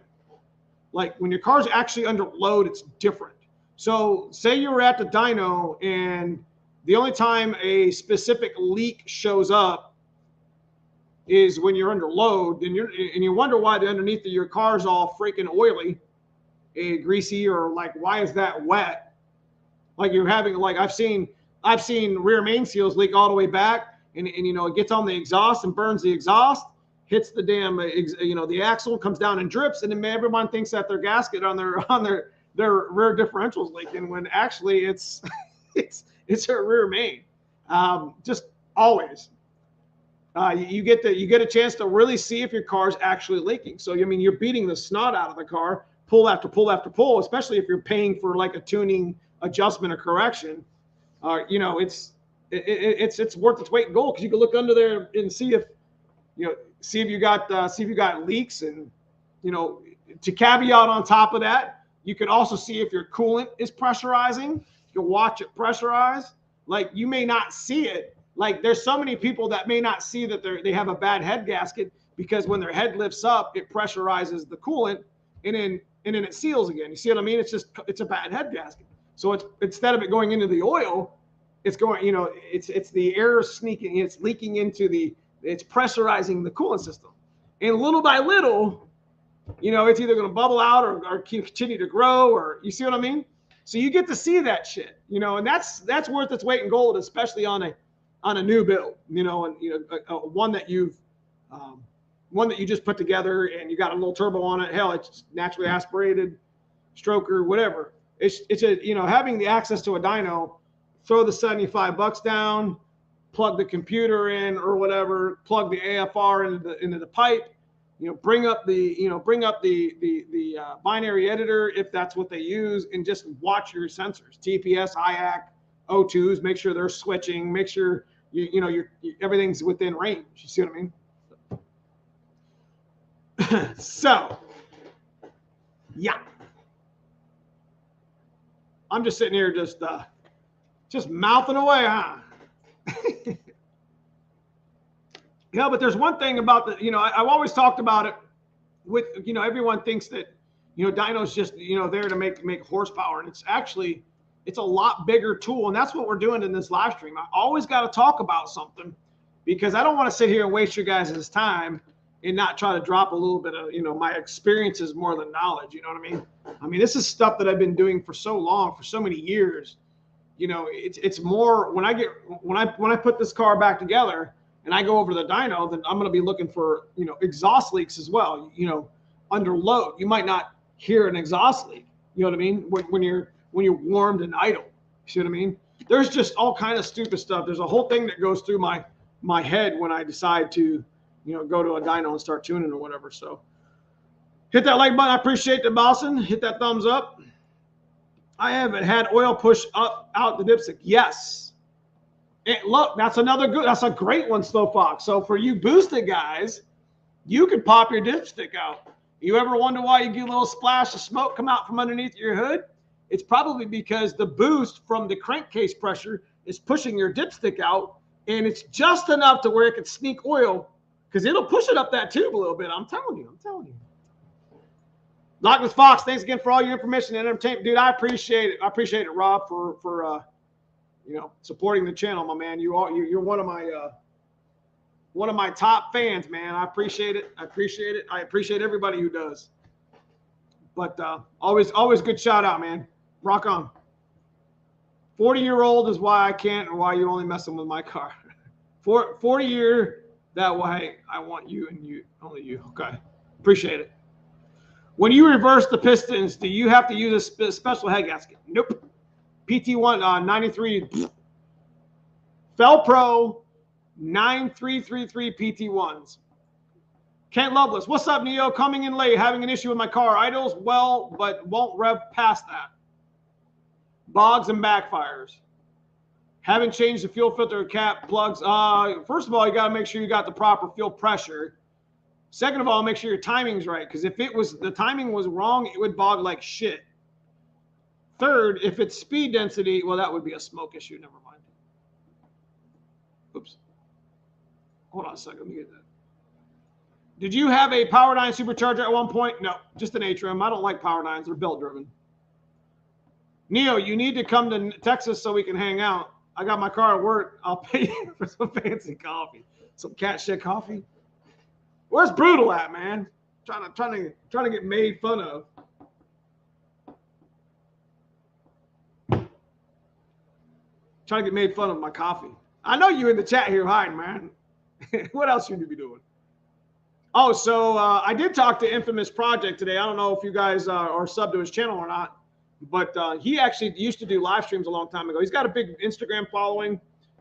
Like when your car's actually under load, it's different. So say you were at the dyno and the only time a specific leak shows up is when you're under load, and you wonder why the underneath of your car's all freaking oily, greasy, or why is that wet? Like you're having, I've seen rear main seals leak all the way back, and it gets on the exhaust and burns the exhaust, hits the damn the axle, comes down and drips, and then everyone thinks that their gasket on their rear differential's leaking when actually it's a rear main. Just always. You get a chance to really see if your car's actually leaking. So you're beating the snot out of the car, pull after pull after pull, especially if you're paying for a tuning adjustment or correction. It's worth its weight in gold, because you can look under there and see if you got leaks, and to caveat on top of that, you can also see if your coolant is pressurizing. You can watch it pressurize. You may not see it. There's so many people that may not see that they have a bad head gasket, because when their head lifts up, it pressurizes the coolant, and then it seals again. You see what I mean? It's a bad head gasket. So it's, instead of it going into the oil, it's going, it's the air sneaking, it's leaking into it's pressurizing the coolant system. And little by little, it's either going to bubble out or continue to grow, or you see what I mean? So you get to see that shit, and that's worth its weight in gold, especially on a new build, one that you just put together and you got a little turbo on it. Hell, it's naturally aspirated, stroker, whatever. It's having the access to a dyno, throw the $75 down, plug the computer in or whatever, plug the AFR into the pipe, bring up the binary editor if that's what they use, and just watch your sensors, TPS, IAC, O2s, make sure they're switching, make sure everything's within range. You see what I mean? So, yeah, I'm just sitting here just mouthing away, huh? Yeah, but there's one thing about I've always talked about it with, everyone thinks that, dyno's just, there to make horsepower. And it's a lot bigger tool. And that's what we're doing in this live stream. I always got to talk about something because I don't want to sit here and waste your guys' time and not try to drop a little bit of, my experiences more than knowledge. You know what I mean? I mean, this is stuff that I've been doing for so long, for so many years. It's more when I put this car back together and I go over to the dyno, then I'm going to be looking for, exhaust leaks as well, under load. You might not hear an exhaust leak. You know what I mean? When you're warmed and idle. You see what I mean? There's just all kind of stupid stuff. There's a whole thing that goes through my head when I decide to, go to a dyno and start tuning or whatever. So hit that like button. I appreciate the bossing. Hit that thumbs up. I haven't had oil push out the dipstick. Yes. And look, that's a great one, Slow Fox. So for you boosted guys, you can pop your dipstick out. You ever wonder why you get a little splash of smoke come out from underneath your hood? It's probably because the boost from the crankcase pressure is pushing your dipstick out, and it's just enough to where it can sneak oil, because it'll push it up that tube a little bit. I'm telling you. Lockness Fox, thanks again for all your information and entertainment. Dude, I appreciate it. I appreciate it, Rob, for supporting the channel, my man. You're one of my top fans, man. I appreciate it. I appreciate everybody who does. But always good shout out, man. Rock on. 40-year-old is why I can't, or why you only messing with my car. 40-year, that way I want you and you, only you. Okay. Appreciate it. When you reverse the pistons, do you have to use a special head gasket? Nope. PT1 93 Felpro 9333 PT1s. Kent Loveless, what's up, Neo? Coming in late, having an issue with my car. Idles well, but won't rev past that. Bogs and backfires. Haven't changed the fuel filter cap plugs. First of all, you got to make sure you got the proper fuel pressure. Second of all, make sure your timing's right, because if the timing was wrong, it would bog like shit. Third, if it's speed density, well, that would be a smoke issue. Never mind. Oops. Hold on a second. Let me get that. Did you have a Powerdyne supercharger at one point? No, just an Atrium. I don't like Powerdynes. They're belt driven. Neo, you need to come to Texas so we can hang out. I got my car at work. I'll pay you for some fancy coffee. Some cat shit coffee. Where's Brutal at, man? Trying to get made fun of. Trying to get made fun of my coffee. I know you in the chat here hiding, man. What else you need to be doing? Oh, so I did talk to Infamous Project today. I don't know if you guys are subbed to his channel or not, but he actually used to do live streams a long time ago. He's got a big Instagram following.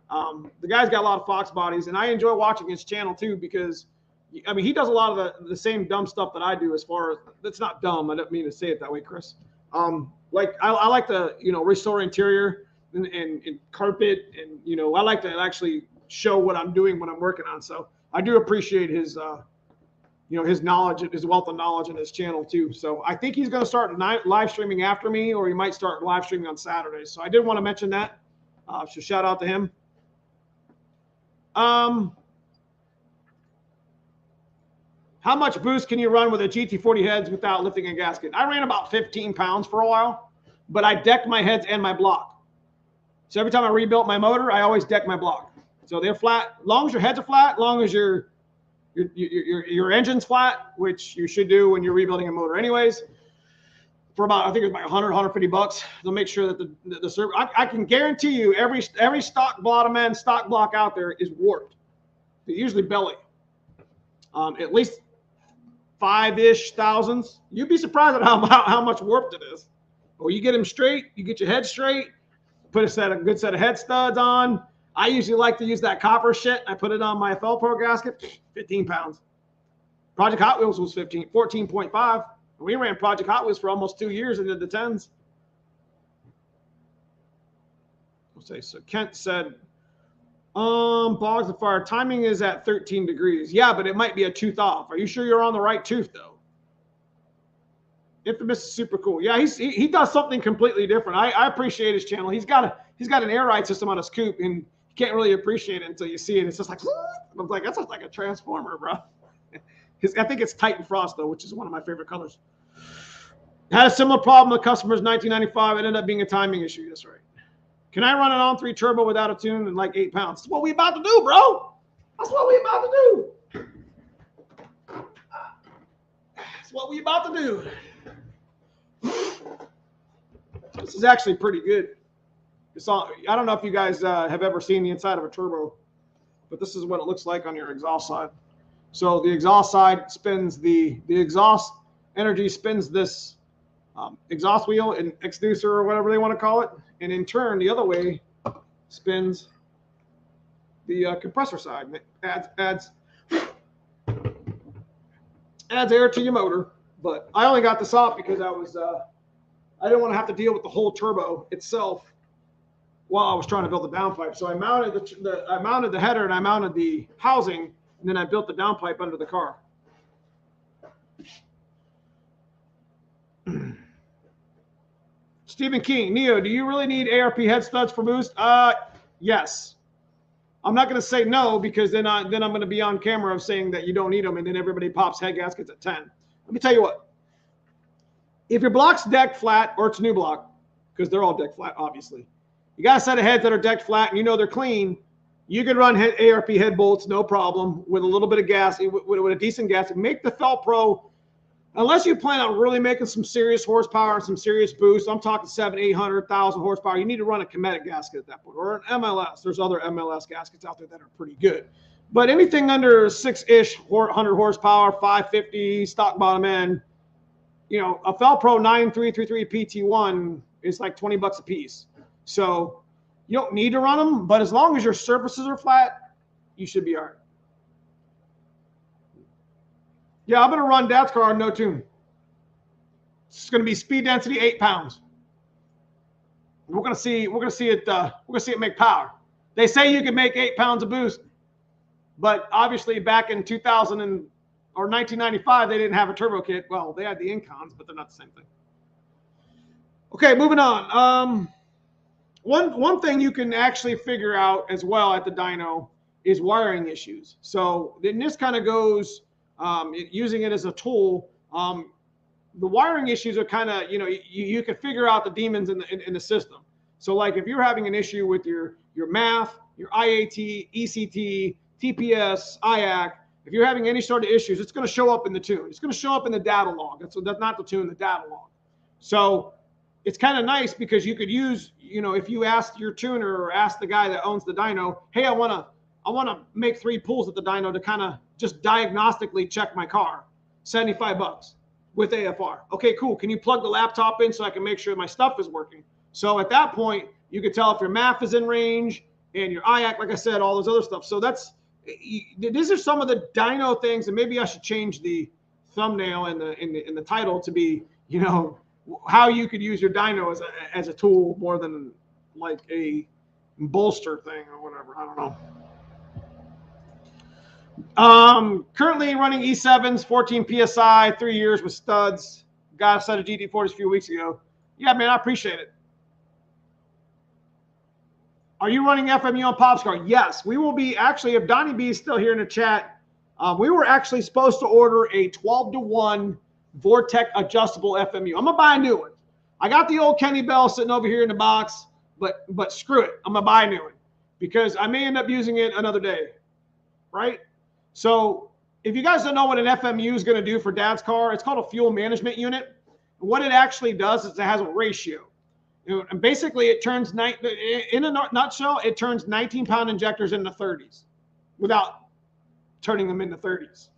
The guy's got a lot of fox bodies, and I enjoy watching his channel too, because I mean, he does a lot of the same dumb stuff that I do. As far as, it's not dumb, I don't mean to say it that way, Chris. Like I like to restore interior and carpet, and I like to actually show what I'm doing when I'm working on. So I do appreciate his his knowledge, his wealth of knowledge in his channel too. So I think he's going to start live streaming after me, or he might start live streaming on Saturdays. So I did want to mention that. So shout out to him. How much boost can you run with a Gt40 heads without lifting a gasket? I ran about 15 pounds for a while, but I decked my heads and my block. So every time I rebuilt my motor, I always deck my block. So they're flat. As long as your heads are flat, as long as your engine's flat, which you should do when you're rebuilding a motor anyways, for about, I think it's about 100, 150 bucks. They'll make sure that the server, I can guarantee you every stock bottom end, stock block out there is warped. They're usually belly. At least 5-ish thousands. You'd be surprised at how much warped it is. Or you get them straight, you get your head straight, put a good set of head studs on. I usually like to use that copper shit. I put it on my Felpro gasket, 15 pounds. Project Hot Wheels was 14.5. We ran Project Hot Wheels for almost 2 years and did the 10s. say? So Kent said, Boggs the fire timing is at 13 degrees. Yeah, but it might be a tooth off. Are you sure you're on the right tooth though? Infamous is super cool. Yeah, he does something completely different. I appreciate his channel. He's got an air ride system on his coupe, and you can't really appreciate it until you see it. It's just like, I'm like, that's just like a transformer, bro. I think it's Titan Frost though, which is one of my favorite colors. Had a similar problem with customers 1995. It ended up being a timing issue. That's right. Can I run an on-3 turbo without a tune and like 8 pounds? That's what we about to do, bro. That's what we about to do. That's what we about to do. This is actually pretty good. It's all, I don't know if you guys have ever seen the inside of a turbo, but this is what it looks like on your exhaust side. So the exhaust side spins the exhaust energy spins this exhaust wheel and exducer or whatever they want to call it, and in turn the other way spins the compressor side. And it adds air to your motor. But I only got this off because I didn't want to have to deal with the whole turbo itself while I was trying to build the downpipe. So I mounted the header and I mounted the housing, and then I built the downpipe under the car. Stephen King, Neo, do you really need ARP head studs for boost? Yes. I'm not going to say no, because then I'm going to be on camera of saying that you don't need them, and then everybody pops head gaskets at 10. Let me tell you what. If your block's decked flat, or it's a new block, because they're all decked flat, obviously, you got a set of heads that are decked flat and you know they're clean, you can run ARP head bolts, no problem, with a little bit of gas, with a decent gas. Make the Felt Pro, unless you plan on really making some serious horsepower and some serious boost, I'm talking 700, 800, 1,000 horsepower, you need to run a kinetic gasket at that point, or an MLS. There's other MLS gaskets out there that are pretty good. But anything under 6-ish, 100 horsepower, 550, stock bottom end, you know, a Felt Pro 9333 PT1 is like $20 a piece. So you don't need to run them, but as long as your surfaces are flat, you should be all right. Yeah, I'm going to run Dad's car on no tune. It's going to be speed density 8 pounds. We're going to see it make power. They say you can make 8 pounds of boost, but obviously back in 2000 or 1995, they didn't have a turbo kit. Well, they had the Incons, but they're not the same thing. Okay, moving on. One thing you can actually figure out as well at the dyno is wiring issues. So then this kind of goes, using it as a tool. The wiring issues are kind of, you can figure out the demons in the system. So like if you're having an issue with your math, your IAT, ECT, TPS, IAC, if you're having any sort of issues, it's going to show up in the tune. It's going to show up in the data log. That's not the tune, the data log. So it's kind of nice because you could use, if you ask your tuner or ask the guy that owns the dyno, hey, I want to make 3 pulls at the dyno to kind of just diagnostically check my car, $75 with AFR. Okay, cool. Can you plug the laptop in so I can make sure my stuff is working? So at that point, you can tell if your math is in range and your IAC, like I said, all those other stuff. So these are some of the dyno things, and maybe I should change the thumbnail and the title to be, how you could use your dyno as a tool more than like a bolster thing or whatever. I don't know. Currently running E7s, 14 PSI, 3 years with studs. Got a set of GT40s a few weeks ago. Yeah, man, I appreciate it. Are you running FMU on Pop's car? Yes, we will be. Actually, if Donnie B is still here in the chat, we were actually supposed to order a 12-to-1 Vortec adjustable FMU. I'm gonna buy a new one. I got the old Kenny Bell sitting over here in the box, but screw it. I'm gonna buy a new one because I may end up using it another day, right? So if you guys don't know what an FMU is going to do for Dad's car, it's called a fuel management unit. And what it actually does is it has a ratio. And basically it turns, in a nutshell, it turns 19-pound injectors into 30s without turning them into 30s.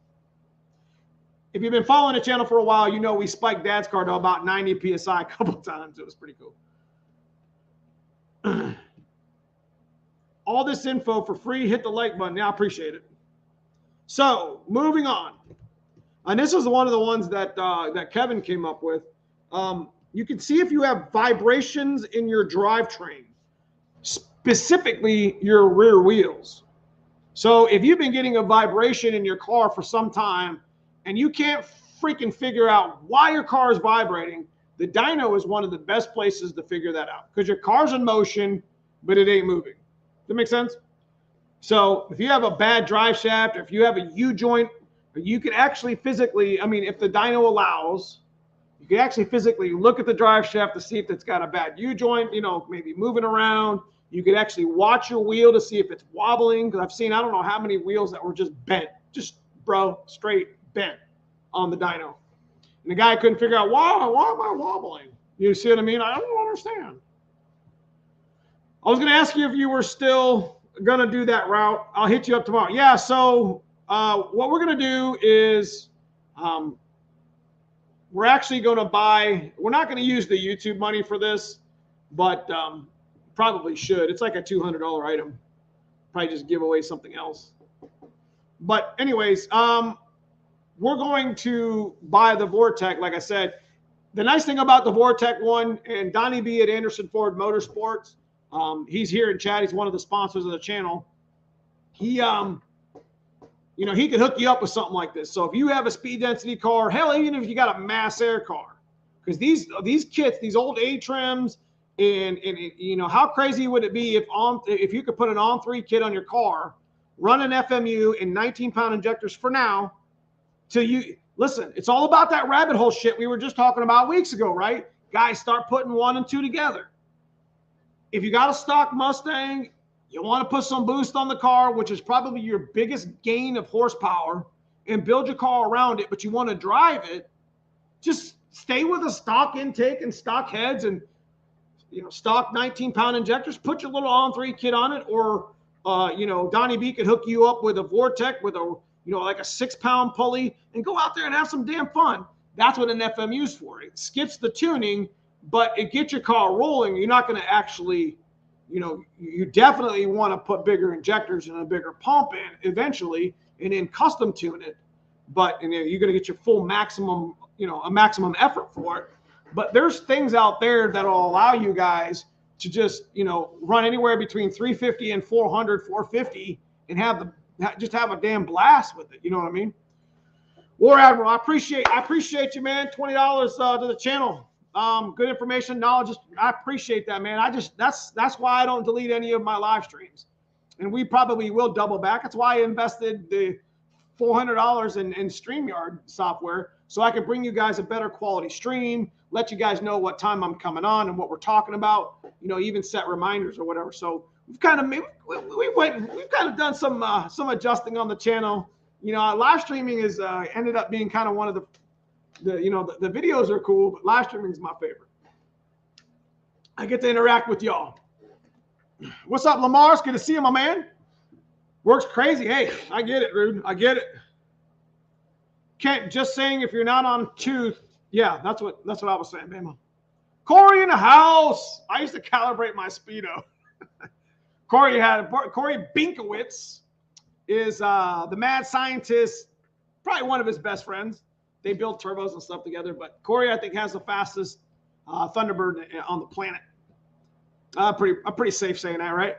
If you've been following the channel for a while, you know we spiked Dad's car to about 90 PSI a couple times. It was pretty cool. All this info for free. Hit the like button. Yeah, I appreciate it. So moving on, and this is one of the ones that that Kevin came up with. You can see if you have vibrations in your drivetrain. specifically your rear wheels. So if you've been getting a vibration in your car for some time and you can't freaking figure out why your car is vibrating, the dyno is one of the best places to figure that out, because your car's in motion, but it ain't moving. Does that make sense? So if you have a bad drive shaft, or if you have a U-joint, you can actually physically, I mean, if the dyno allows, you can actually physically look at the drive shaft to see if it's got a bad U-joint, you know, maybe moving around. You could actually watch your wheel to see if it's wobbling, because I've seen, I don't know how many wheels that were just bent, just, bro, straight bent on the dyno. And the guy couldn't figure out, why am I wobbling? You see what I mean? I don't understand. I was going to ask you if you were still going to do that route. I'll hit you up tomorrow. Yeah, so what we're going to do is we're actually going to buy, we're not going to use the YouTube money for this, but probably should. It's like a $200 item. Probably just give away something else. But anyways, we're going to buy the Vortec, like I said. The nice thing about the Vortec one, and Donnie B at Anderson Ford Motorsports, he's here in chat. He's one of the sponsors of the channel. He, you know, he could hook you up with something like this. So if you have a speed density car, hell, even if you got a mass air car, because these kits, these old A-trims, and you know, how crazy would it be if you could put an on-3 kit on your car, run an FMU and 19-pound injectors for now, till you listen. It's all about that rabbit hole shit we were just talking about weeks ago, right? Guys, start putting 1 and 2 together. If you got a stock Mustang, you want to put some boost on the car, which is probably your biggest gain of horsepower, and build your car around it, but you want to drive it, just stay with a stock intake and stock heads and, you know, stock 19-pound injectors. Put your little on-3 kit on it, or you know, Donnie B could hook you up with a Vortec with a, you know, like a 6-pound pulley, and go out there and have some damn fun. That's what an FMU's for. It skips the tuning, but it gets your car rolling. You're not going to actually, you know, you definitely want to put bigger injectors and a bigger pump in eventually, and then custom tune it. But you know, you're going to get your full maximum, you know, a maximum effort for it. But there's things out there that will allow you guys to just, you know, run anywhere between 350 and 400, 450, and just have a damn blast with it. You know what I mean? War Admiral, I appreciate you, man. $20 to the channel. Good information, knowledge. I appreciate that, man. That's why I don't delete any of my live streams, and we probably will double back. That's why I invested the $400 in StreamYard software, so I can bring you guys a better quality stream, let you guys know what time I'm coming on and what we're talking about. You know, even set reminders or whatever. So we've kind of we've kind of done some adjusting on the channel. You know, live streaming is ended up being kind of one of the you know, the videos are cool, but live streaming is my favorite. I get to interact with y'all. What's up, Lamar? It's good to see you, my man. Works crazy. Hey, I get it, Rude. I get it. Kent, just saying, if you're not on tooth, yeah, that's what I was saying, man. Corey in the house. I used to calibrate my speedo. Corey Binkowitz is the mad scientist, probably one of his best friends. They build turbos and stuff together. But Corey, I think, has the fastest Thunderbird on the planet. I'm pretty safe saying that, right?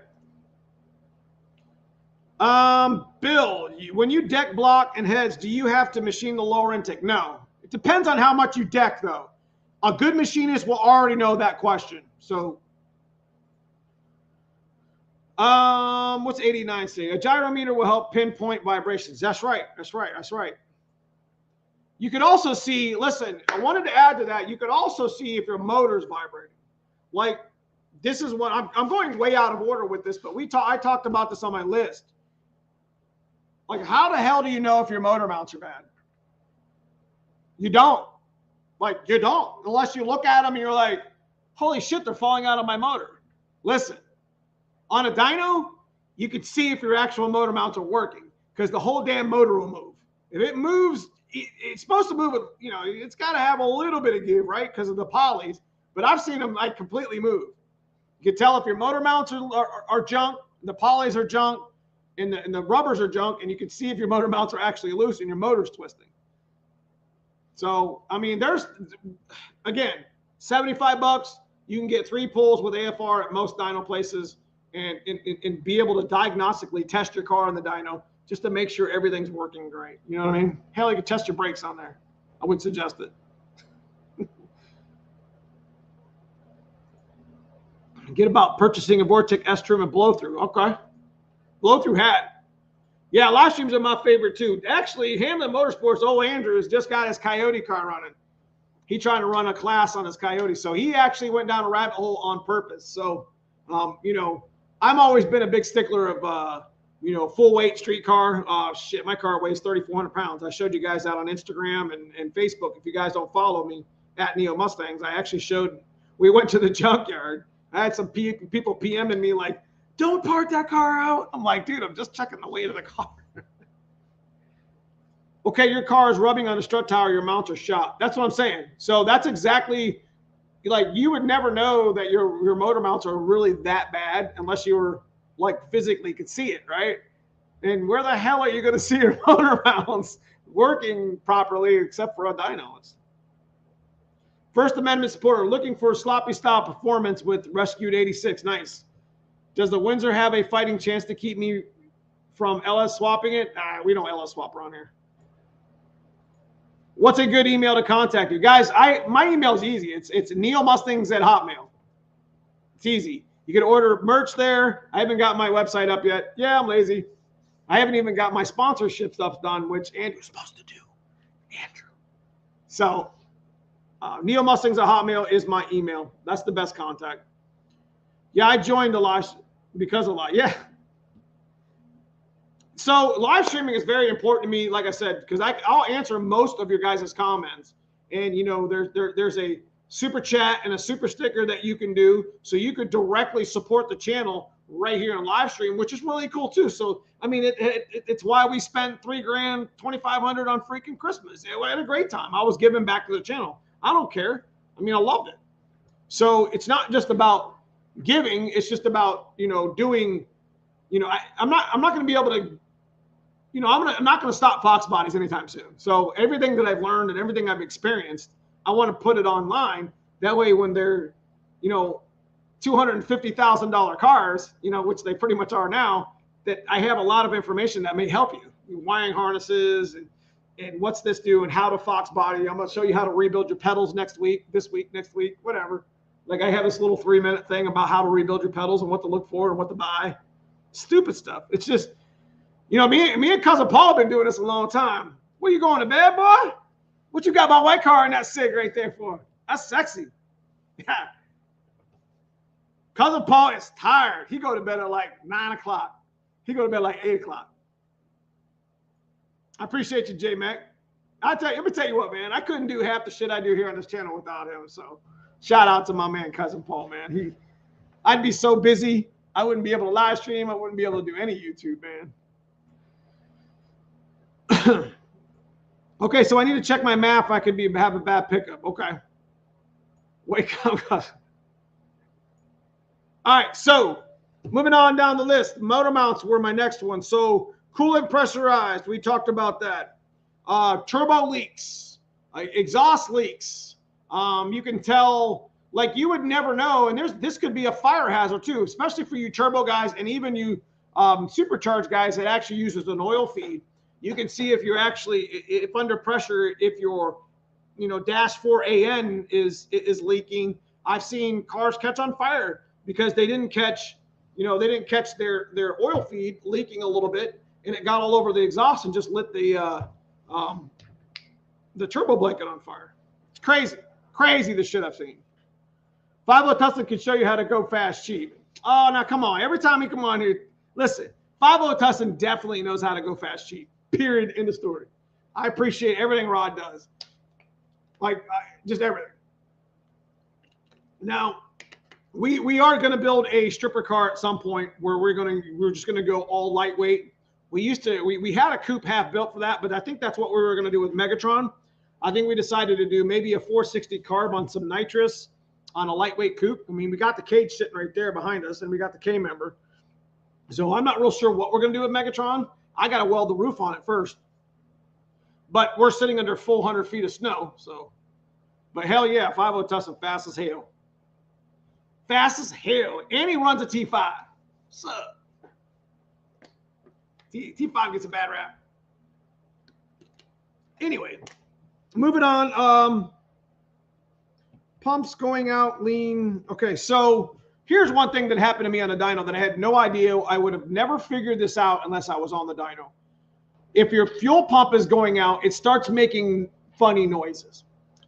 Bill, when you deck block and heads, do you have to machine the lower intake? No. It depends on how much you deck, though. A good machinist will already know that question. So, what's 89 saying? A gyrometer will help pinpoint vibrations. That's right. That's right. That's right. You could also see, listen, I wanted to add to that. You could also see if your motor's vibrating. Like, this is what I'm going way out of order with this, but I talked about this on my list. Like, how the hell do you know if your motor mounts are bad? You don't. Like, you don't. Unless you look at them and you're like, holy shit, they're falling out of my motor. Listen, on a dyno, you can see if your actual motor mounts are working, because the whole damn motor will move. If it moves, it's supposed to move, you know, it's got to have a little bit of give, right? Because of the polys. But I've seen them like completely move. You can tell if your motor mounts are junk, the polys are junk, and the rubbers are junk, and you can see if your motor mounts are actually loose and your motor's twisting. So, I mean, there's, again, $75, you can get 3 pulls with AFR at most dyno places, and be able to diagnostically test your car on the dyno just to make sure everything's working great. You know what I mean? Hell, you could test your brakes on there. I would suggest it. Get about purchasing a Vortic S trim and blow through. Okay. Blow through hat. Yeah, live streams are my favorite too. Actually, Hamlin Motorsports, old Andrews just got his Coyote car running. He tried to run a class on his Coyote. So he actually went down a rabbit hole on purpose. So, you know, I've always been a big stickler of, you know, full weight street car. Shit, my car weighs 3,400 pounds. I showed you guys that on Instagram and Facebook. If you guys don't follow me at Neo Mustangs, I actually showed, we went to the junkyard. I had some people PMing me like, don't park that car out. I'm like, dude, I'm just checking the weight of the car. Okay, your car is rubbing on the strut tower, your mounts are shot. That's what I'm saying. So that's exactly, like, you would never know that your motor mounts are really that bad unless you were, like, physically could see it, right? And where the hell are you going to see your motor mounts working properly except for a dyno? First Amendment supporter looking for sloppy style performance with Rescued 86. Nice. Does the Windsor have a fighting chance to keep me from LS swapping it? We don't LS swap around here. What's a good email to contact you? Guys, my email is easy. It's neomustangs@hotmail. It's easy. You can order merch there. I haven't got my website up yet. Yeah, I'm lazy. I haven't even got my sponsorship stuff done, which Andrew's supposed to do. Andrew. So, neomustangs@hotmail is my email. That's the best contact. Yeah, I joined the live because of live. Yeah. So live streaming is very important to me, like I said, because I'll answer most of your guys' comments. And, you know, there's a super chat and a super sticker that you can do. So you could directly support the channel right here on live stream, which is really cool too. So, I mean, it's why we spent $3 grand, $2,500 on freaking Christmas. I had a great time. I was giving back to the channel. I don't care. I mean, I loved it. So it's not just about giving. It's just about, you know, doing, you know, I'm not going to be able to, you know, I'm not going to stop fox bodies anytime soon. So everything that I've learned and everything I've experienced, I want to put it online. That way, when they're, you know, $250,000 cars, you know, which they pretty much are now, that I have a lot of information that may help you. Wiring harnesses and what's this do and how to fox body. I'm going to show you how to rebuild your pedals next week, this week, next week, whatever. Like I have this little 3-minute thing about how to rebuild your pedals and what to look for and what to buy. Stupid stuff. It's just, you know, me and cousin Paul have been doing this a long time. Where you going to bed, boy? What you got my white car in that cig right there for? That's sexy. Yeah. Cousin Paul is tired. He go to bed at like 9 o'clock. He go to bed like 8 o'clock. I appreciate you, J-Mac. Let me tell you what, man. I couldn't do half the shit I do here on this channel without him. So shout out to my man, cousin Paul, man. I'd be so busy. I wouldn't be able to live stream. I wouldn't be able to do any YouTube, man. Okay, so I need to check my map. I could have a bad pickup. Okay. Wake up. All right, so moving on down the list. Motor mounts were my next one. So coolant pressurized. We talked about that. Turbo leaks, exhaust leaks. You can tell, like you would never know. And this could be a fire hazard too, especially for you turbo guys and even you supercharged guys that actually uses an oil feed. You can see if you're actually, if under pressure, if your, you know, dash 4AN is leaking. I've seen cars catch on fire because they didn't catch, you know, they didn't catch their oil feed leaking a little bit, and it got all over the exhaust and just lit the turbo blanket on fire. It's crazy the shit I've seen. 50 Tustin can show you how to go fast cheap. Oh, now come on. Every time you come on here, listen, 50 Tustin definitely knows how to go fast cheap. Period. End of story. I appreciate everything Rod does. Like, just everything. Now, we are going to build a stripper car at some point where we're just going to go all lightweight. We had a coupe half built for that, but I think that's what we were going to do with Megatron. I think we decided to do maybe a 460 carb on some nitrous on a lightweight coupe. I mean, we got the cage sitting right there behind us, and we got the K member. So I'm not real sure what we're going to do with Megatron. I got to weld the roof on it first. But we're sitting under full 100 feet of snow. So, but hell yeah, 50 Tussin fast as hell. Fast as hell. And he runs a T5. What's up? T5 gets a bad rap. Anyway, moving on. Pumps going out, lean. Okay, so here's one thing that happened to me on the dyno that I had no idea. I would have never figured this out unless I was on the dyno. If your fuel pump is going out, it starts making funny noises.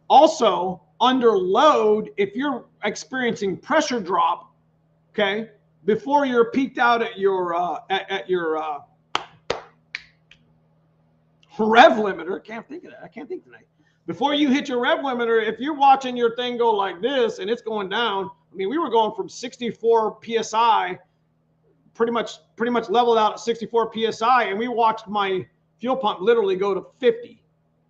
Also, under load, if you're experiencing pressure drop, okay, before you're peaked out at your rev limiter, I can't think of that. I can't think tonight. Before you hit your rev limiter, if you're watching your thing go like this and it's going down, I mean, we were going from 64 psi, pretty much leveled out at 64 psi, and we watched my fuel pump literally go to 50,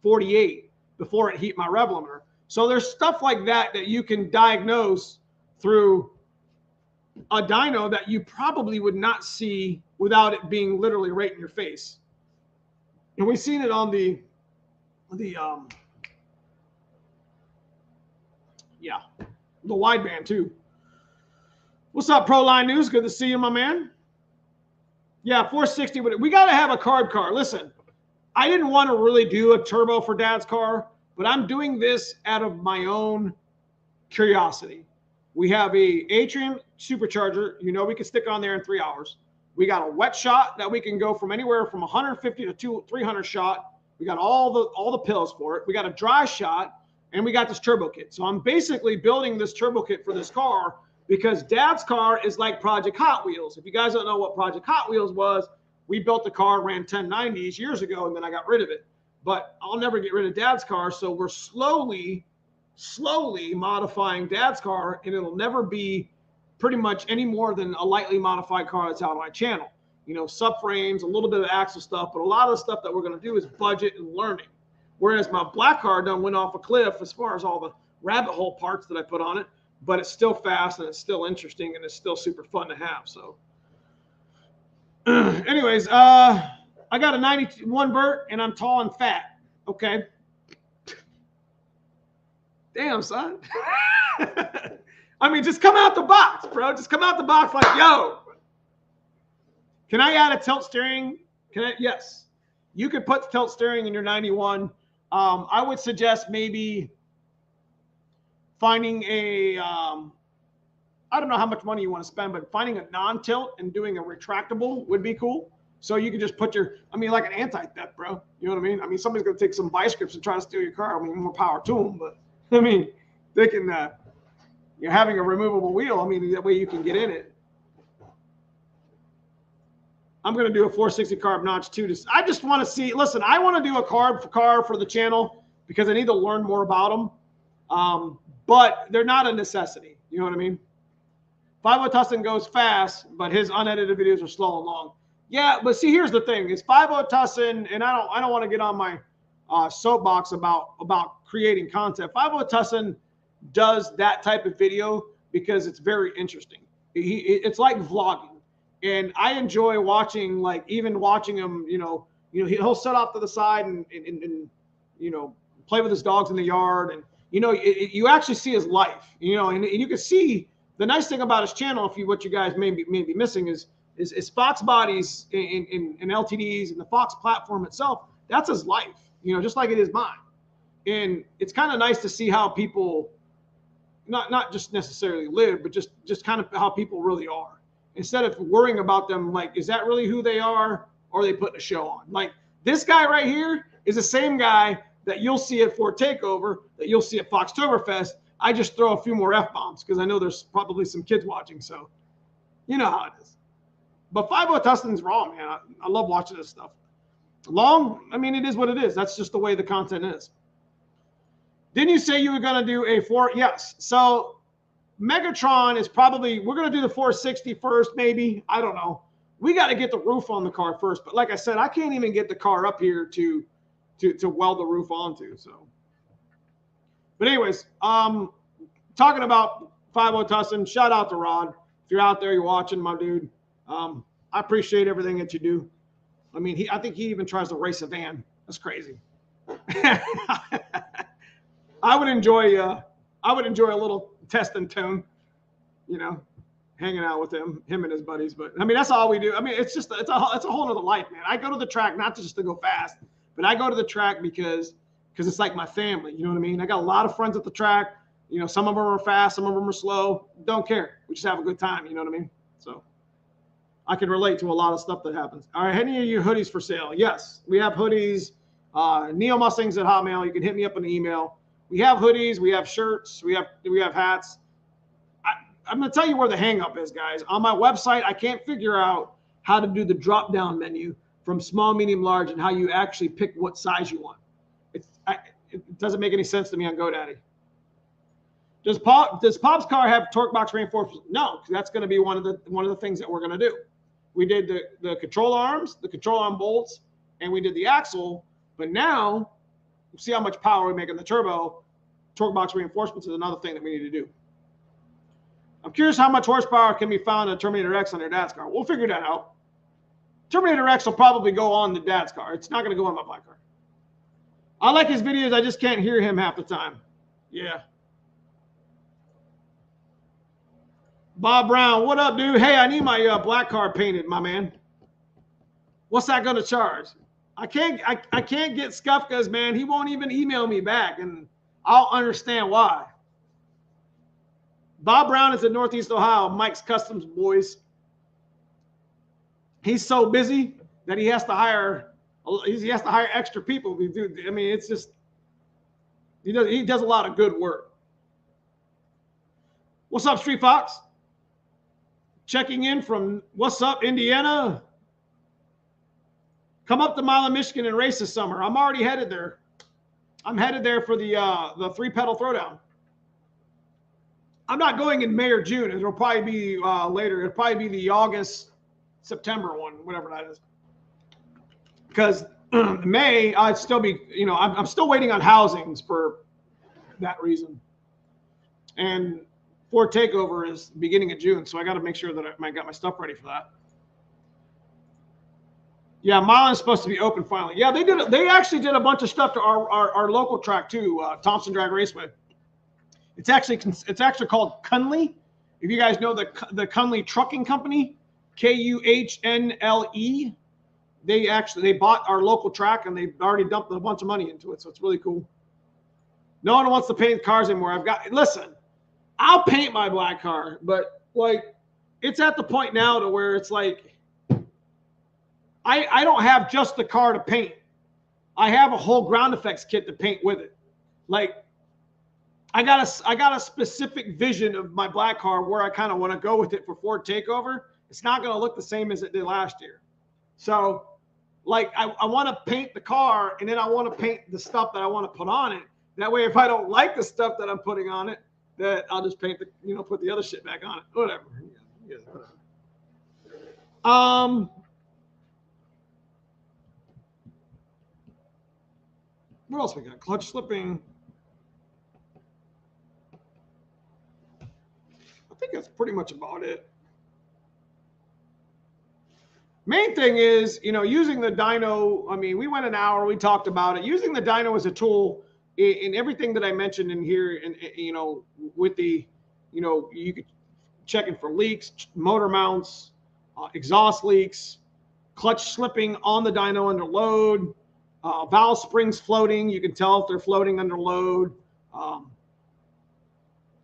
48 before it hit my rev limiter. So there's stuff like that that you can diagnose through a dyno that you probably would not see without it being literally right in your face. And we've seen it on the wideband too. What's up, Proline News? Good to see you, my man. Yeah, 460. But we got to have a carb car. Listen, I didn't want to really do a turbo for Dad's car, but I'm doing this out of my own curiosity. We have a Atrium supercharger. You know, we can stick on there in 3 hours. We got a wet shot that we can go from anywhere from 150 to 300 shot. We got all the pills for it. We got a dry shot, and we got this turbo kit. So I'm basically building this turbo kit for this car because Dad's car is like Project Hot Wheels. If you guys don't know what Project Hot Wheels was, we built the car, ran 1090s years ago, and then I got rid of it. But I'll never get rid of Dad's car, so we're slowly modifying Dad's car, and it'll never be pretty much any more than a lightly modified car that's out on my channel. You know, subframes, a little bit of axle stuff, but a lot of the stuff that we're going to do is budget and learning. Whereas my black car done went off a cliff as far as all the rabbit hole parts that I put on it, but it's still fast and it's still interesting and it's still super fun to have. So anyways, I got a 91 vert and I'm tall and fat. Okay. Damn, son. I mean, just come out the box, bro. Just come out the box like, yo. Can I add a tilt steering? Can I? Yes. You could put the tilt steering in your 91. I would suggest maybe finding a, I don't know how much money you want to spend, but finding a non-tilt and doing a retractable would be cool. So you could just put your, I mean, like an anti-theft, bro. You know what I mean? I mean, somebody's going to take some vice grips and try to steal your car. I mean, more power to them, but I mean, they can, you're having a removable wheel. I mean, that way you can get in it. I'm going to do a 460 carb notch too. I just want to see, listen, I want to do a carb car for the channel because I need to learn more about them. But they're not a necessity. You know what I mean? 50 Tussin goes fast, but his unedited videos are slow and long. Yeah, but see, here's the thing: is 50 Tussin, and I don't want to get on my soapbox about creating content. 50 Tussin does that type of video because it's very interesting. It's like vlogging, and I enjoy watching, like even watching him. You know, he'll set off to the side and you know, play with his dogs in the yard, and you know, you actually see his life. You know, and you can see. The nice thing about his channel, what you guys may be missing is Fox bodies and LTDs and the Fox platform itself. That's his life, you know, just like it is mine. And it's kind of nice to see how people, not just necessarily live, but just kind of how people really are. Instead of worrying about them, like, is that really who they are, or are they putting a show on? Like this guy right here is the same guy that you'll see at Fort Takeover, that you'll see at Foxtoberfest. I just throw a few more F-bombs because I know there's probably some kids watching. So you know how it is. But 50 Tussin's raw, man. I love watching this stuff. Long, I mean, it is what it is. That's just the way the content is. Didn't you say you were going to do a 4? Yes. So Megatron is probably, we're going to do the 460 first, maybe. I don't know. We got to get the roof on the car first. But like I said, I can't even get the car up here to weld the roof onto. So. But anyways, talking about 50 Tussin, shout out to Rod. If you're out there, you're watching, my dude. I appreciate everything that you do. I mean, I think he even tries to race a van. That's crazy. I would enjoy a little test and tune, you know. hanging out with him and his buddies. But I mean, that's all we do. I mean, it's a whole nother life, man. I go to the track not just to go fast, but I go to the track because it's like my family. You know what I mean? I got a lot of friends at the track. You know, some of them are fast, some of them are slow. Don't care. We just have a good time. You know what I mean? So I can relate to a lot of stuff that happens. All right, any of you hoodies for sale? Yes, we have hoodies. Neo Mustangs at Hotmail. You can hit me up an email. We have hoodies. We have shirts. We have hats. I'm going to tell you where the hang up is, guys. On my website, I can't figure out how to do the drop down menu from small, medium, large, and how you actually pick what size you want. It doesn't make any sense to me on GoDaddy. Does Pop's car have torque box reinforcements? No, because that's going to be one of the things that we're going to do. We did the control arms, the control arm bolts, and we did the axle. But now, see how much power we make in the turbo. Torque box reinforcements is another thing that we need to do. I'm curious how much horsepower can be found in a Terminator X on your dad's car. We'll figure that out. Terminator X will probably go on the dad's car. It's not going to go on my black car. I like his videos. I just can't hear him half the time. Yeah. Bob Brown, what up, dude? Hey, I need my black car painted, my man. What's that going to charge? I can't get Scuffkas, man. He won't even email me back, and I'll understand why. Bob Brown is in Northeast Ohio, Mike's Customs boys. He's so busy that he has to hire extra people. I mean, it's just he does a lot of good work. What's up, Street Fox? Checking in from what's up, Indiana? Come up to Milan, Michigan and race this summer. I'm already headed there. I'm headed there for the 3-pedal throwdown. I'm not going in May or June. It'll probably be later. It'll probably be the August, September one, whatever that is. Because May, I'd still be, you know, I'm still waiting on housings for that reason. And Ford Takeover is beginning of June, so I got to make sure that I got my stuff ready for that. Yeah, Milan's supposed to be open finally. Yeah, they did. They actually did a bunch of stuff to our local track too, Thompson Drag Raceway. It's actually called Cunley. If you guys know the Cunley Trucking Company, Kuhnle, they bought our local track and they've already dumped a bunch of money into it, so it's really cool. No one wants to paint cars anymore. Listen, I'll paint my black car, but like it's at the point now to where it's like I don't have just the car to paint. I have a whole ground effects kit to paint with it. Like I got a specific vision of my black car where I kind of want to go with it for Ford Takeover. It's not going to look the same as it did last year. So like I want to paint the car and then I want to paint the stuff that I want to put on it. That way, if I don't like the stuff that I'm putting on it, that I'll just paint put the other shit back on it. Whatever. Yeah, whatever. What else we got? Clutch slipping. I think that's pretty much about it. Main thing is, using the dyno. I mean, we went an hour. We talked about it. Using the dyno as a tool in everything that I mentioned in here, and with the, you could check in for leaks, motor mounts, exhaust leaks, clutch slipping on the dyno under load. Valve springs floating. You can tell if they're floating under load.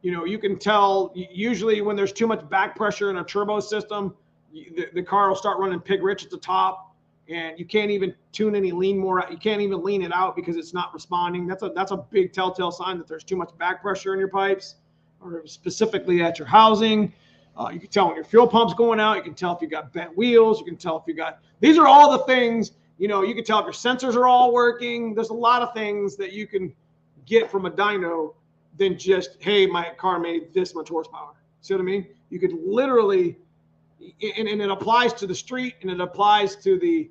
You can tell usually when there's too much back pressure in a turbo system, the car will start running pig rich at the top, and you can't even tune any lean more. You can't even lean it out because it's not responding. That's a big telltale sign that there's too much back pressure in your pipes, or specifically at your housing. You can tell when your fuel pump's going out. You can tell if you got bent wheels. You can tell if you got. These are all the things. You can tell if your sensors are all working. There's a lot of things that you can get from a dyno than just, hey, my car made this much horsepower. See what I mean? You could literally, and it applies to the street, and it applies to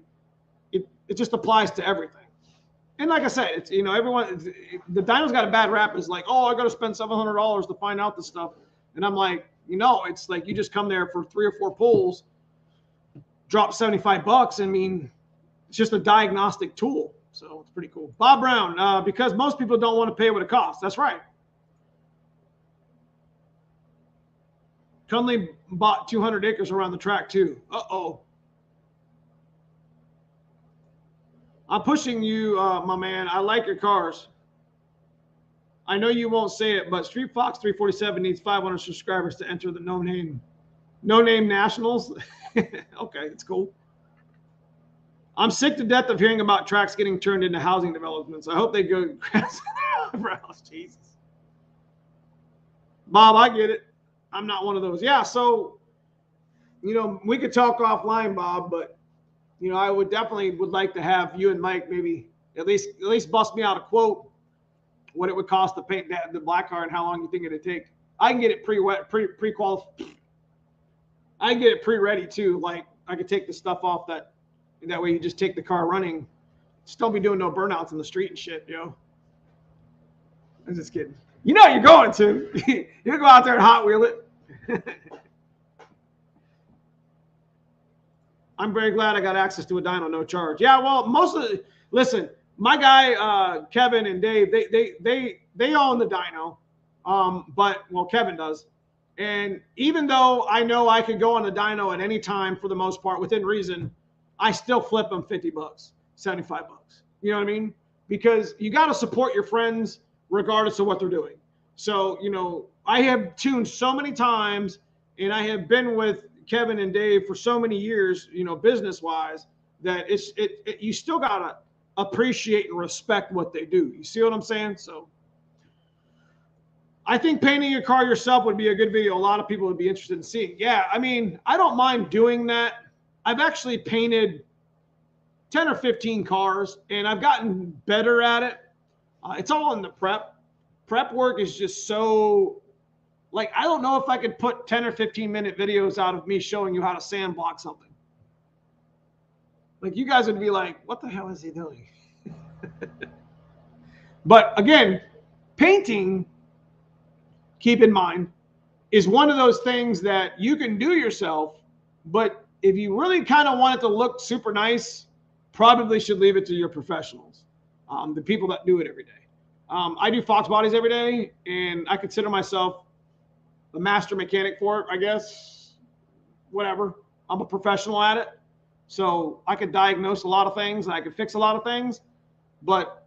it just applies to everything. And like I said, it's, everyone, the dyno's got a bad rap. Is like, oh, I got to spend $700 to find out this stuff. And I'm like, it's like you just come there for 3 or 4 pulls, drop $75. I mean, it's just a diagnostic tool. So it's pretty cool. Bob Brown, because most people don't want to pay what it costs. That's right. Cunley bought 200 acres around the track too. Uh-oh. I'm pushing you, my man. I like your cars. I know you won't say it, but Street Fox 347 needs 500 subscribers to enter the no name nationals. Okay, it's cool. I'm sick to death of hearing about tracks getting turned into housing developments. I hope they go grass. Jesus. Bob, I get it. I'm not one of those. Yeah, so, you know, we could talk offline, Bob, but, you know, I would like to have you and Mike maybe at least bust me out a quote, what it would cost to paint the black car and how long you think it'd take. I can get it pre-qualified. I can get it pre-ready too. Like I could take the stuff off that way you just take the car running. Just don't be doing no burnouts in the street and shit, yo. I'm just kidding. You know you're going to. You go out there and Hot Wheel it. I'm very glad I got access to a dyno, no charge. Yeah, well, listen, my guy Kevin and Dave, they own the dyno, but Kevin does. And even though I know I could go on the dyno at any time for the most part within reason, I still flip them $50, $75. You know what I mean? Because you got to support your friends regardless of what they're doing. So, you know, I have tuned so many times and I have been with Kevin and Dave for so many years, you know, business wise, that you still got to appreciate and respect what they do. You see what I'm saying? So I think painting your car yourself would be a good video. A lot of people would be interested in seeing. Yeah, I mean, I don't mind doing that. I've actually painted 10 or 15 cars, and I've gotten better at it. It's all in the prep. Prep work is just so, like, I don't know if I could put 10 or 15-minute videos out of me showing you how to sandblock something. Like, you guys would be like, what the hell is he doing? But, again, painting, keep in mind, is one of those things that you can do yourself, but if you really kind of want it to look super nice, probably should leave it to your professionals, the people that do it every day. I do fox bodies every day, and I consider myself a master mechanic for it, I guess. Whatever. I'm a professional at it. So I could diagnose a lot of things, and I could fix a lot of things, but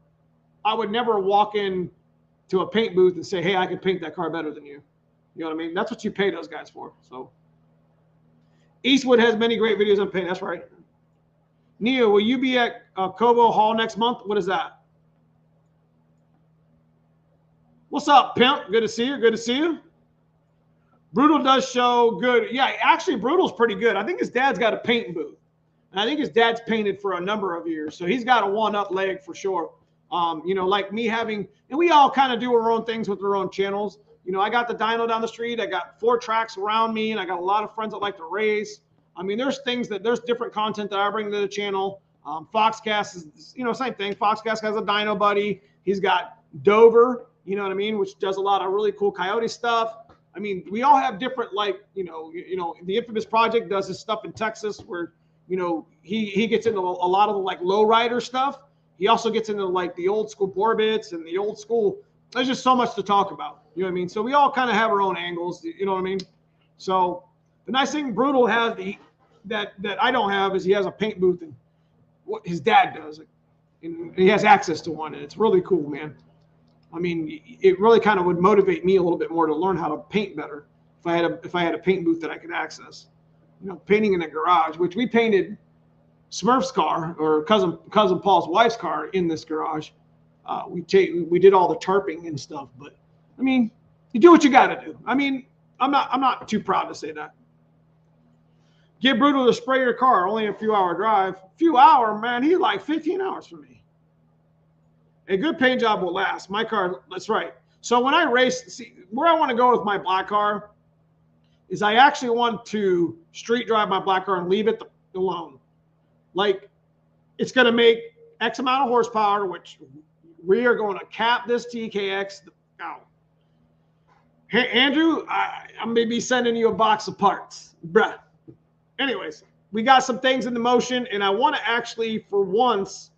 I would never walk in to a paint booth and say, hey, I could paint that car better than you. You know what I mean? That's what you pay those guys for. So Eastwood has many great videos on paint. That's right. Neo, will you be at Cobo Hall next month? What is that? What's up, pimp? Good to see you. Good to see you. Brutal does show good. Yeah, actually, Brutal's pretty good. I think his dad's got a painting booth. And I think his dad's painted for a number of years. So he's got a one-up leg for sure. You know, like me having, and we all kind of do our own things with our own channels. You know, I got the dyno down the street. I got 4 tracks around me, and I got a lot of friends that like to race. I mean, there's different content that I bring to the channel. Foxcast is, you know, same thing. Foxcast has a dyno buddy. He's got Dover, you know what I mean, which does a lot of really cool coyote stuff. I mean, we all have different, like, you know, the Infamous Project does his stuff in Texas where, you know, he gets into a lot of the, like, low rider stuff. He also gets into, like, the old school bore bits and the old school. There's just so much to talk about. You know what I mean? So we all kind of have our own angles. You know what I mean? So the nice thing Brutal has that I don't have is he has a paint booth, and what his dad does. And he has access to one, and it's really cool, man. I mean, it really kind of would motivate me a little bit more to learn how to paint better if I had a paint booth that I could access. You know, painting in a garage, which we painted Smurf's car, or cousin Paul's wife's car, in this garage. We did all the tarping and stuff, but I mean, you do what you got to do. I mean, I'm not too proud to say that. Get Brutal to spray your car, only a few hour drive. Few hour, man, he's like 15 hours for me. A good paint job will last. My car, that's right. So when I race, see, where I want to go with my black car is I actually want to street drive my black car and leave it alone. Like, it's going to make X amount of horsepower, which we are going to cap this TKX out. Hey, Andrew, I'm going to be sending you a box of parts, bruh. Anyways, we got some things in the motion, and I want to actually, for once,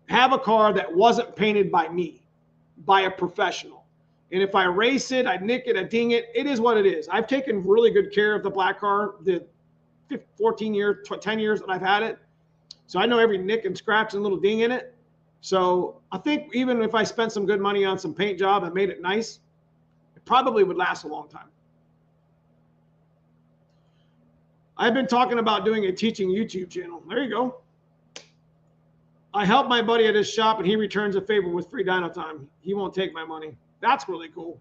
have a car that wasn't painted by me, by a professional. And if I race it, I nick it, I ding it. It is what it is. I've taken really good care of the black car the 14 years, 10 years that I've had it. So I know every nick and scratch and little ding in it. So I think even if I spent some good money on some paint job and made it nice, it probably would last a long time. I've been talking about doing a teaching YouTube channel. There you go. I help my buddy at his shop and he returns a favor with free dyno time. He won't take my money. That's really cool.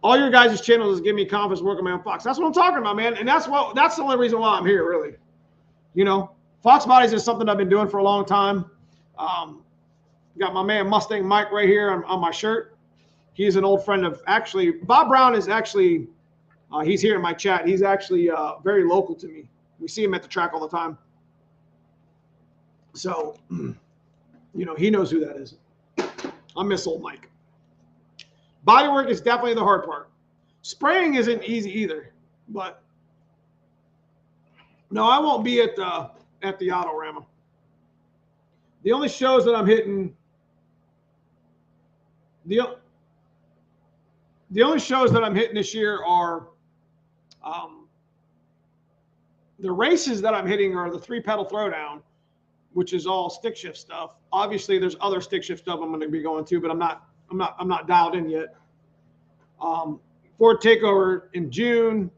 All your guys' channels is give me confidence working my own Fox. That's what I'm talking about, man. And that's the only reason why I'm here, really. You know, Fox bodies is something I've been doing for a long time. Got my man Mustang Mike right here on my shirt. He's an old friend of, actually, Bob Brown is actually, he's here in my chat. He's actually very local to me. We see him at the track all the time. So, you know, he knows who that is. I miss old Mike. Bodywork is definitely the hard part. Spraying isn't easy either, but no, I won't be at the Autorama. The only shows that I'm hitting, the only shows that I'm hitting this year are the races that I'm hitting are the 3-pedal throwdown, which is all stick shift stuff. Obviously, there's other stick shift stuff I'm going to be going to, but I'm not dialed in yet. Ford Takeover in June.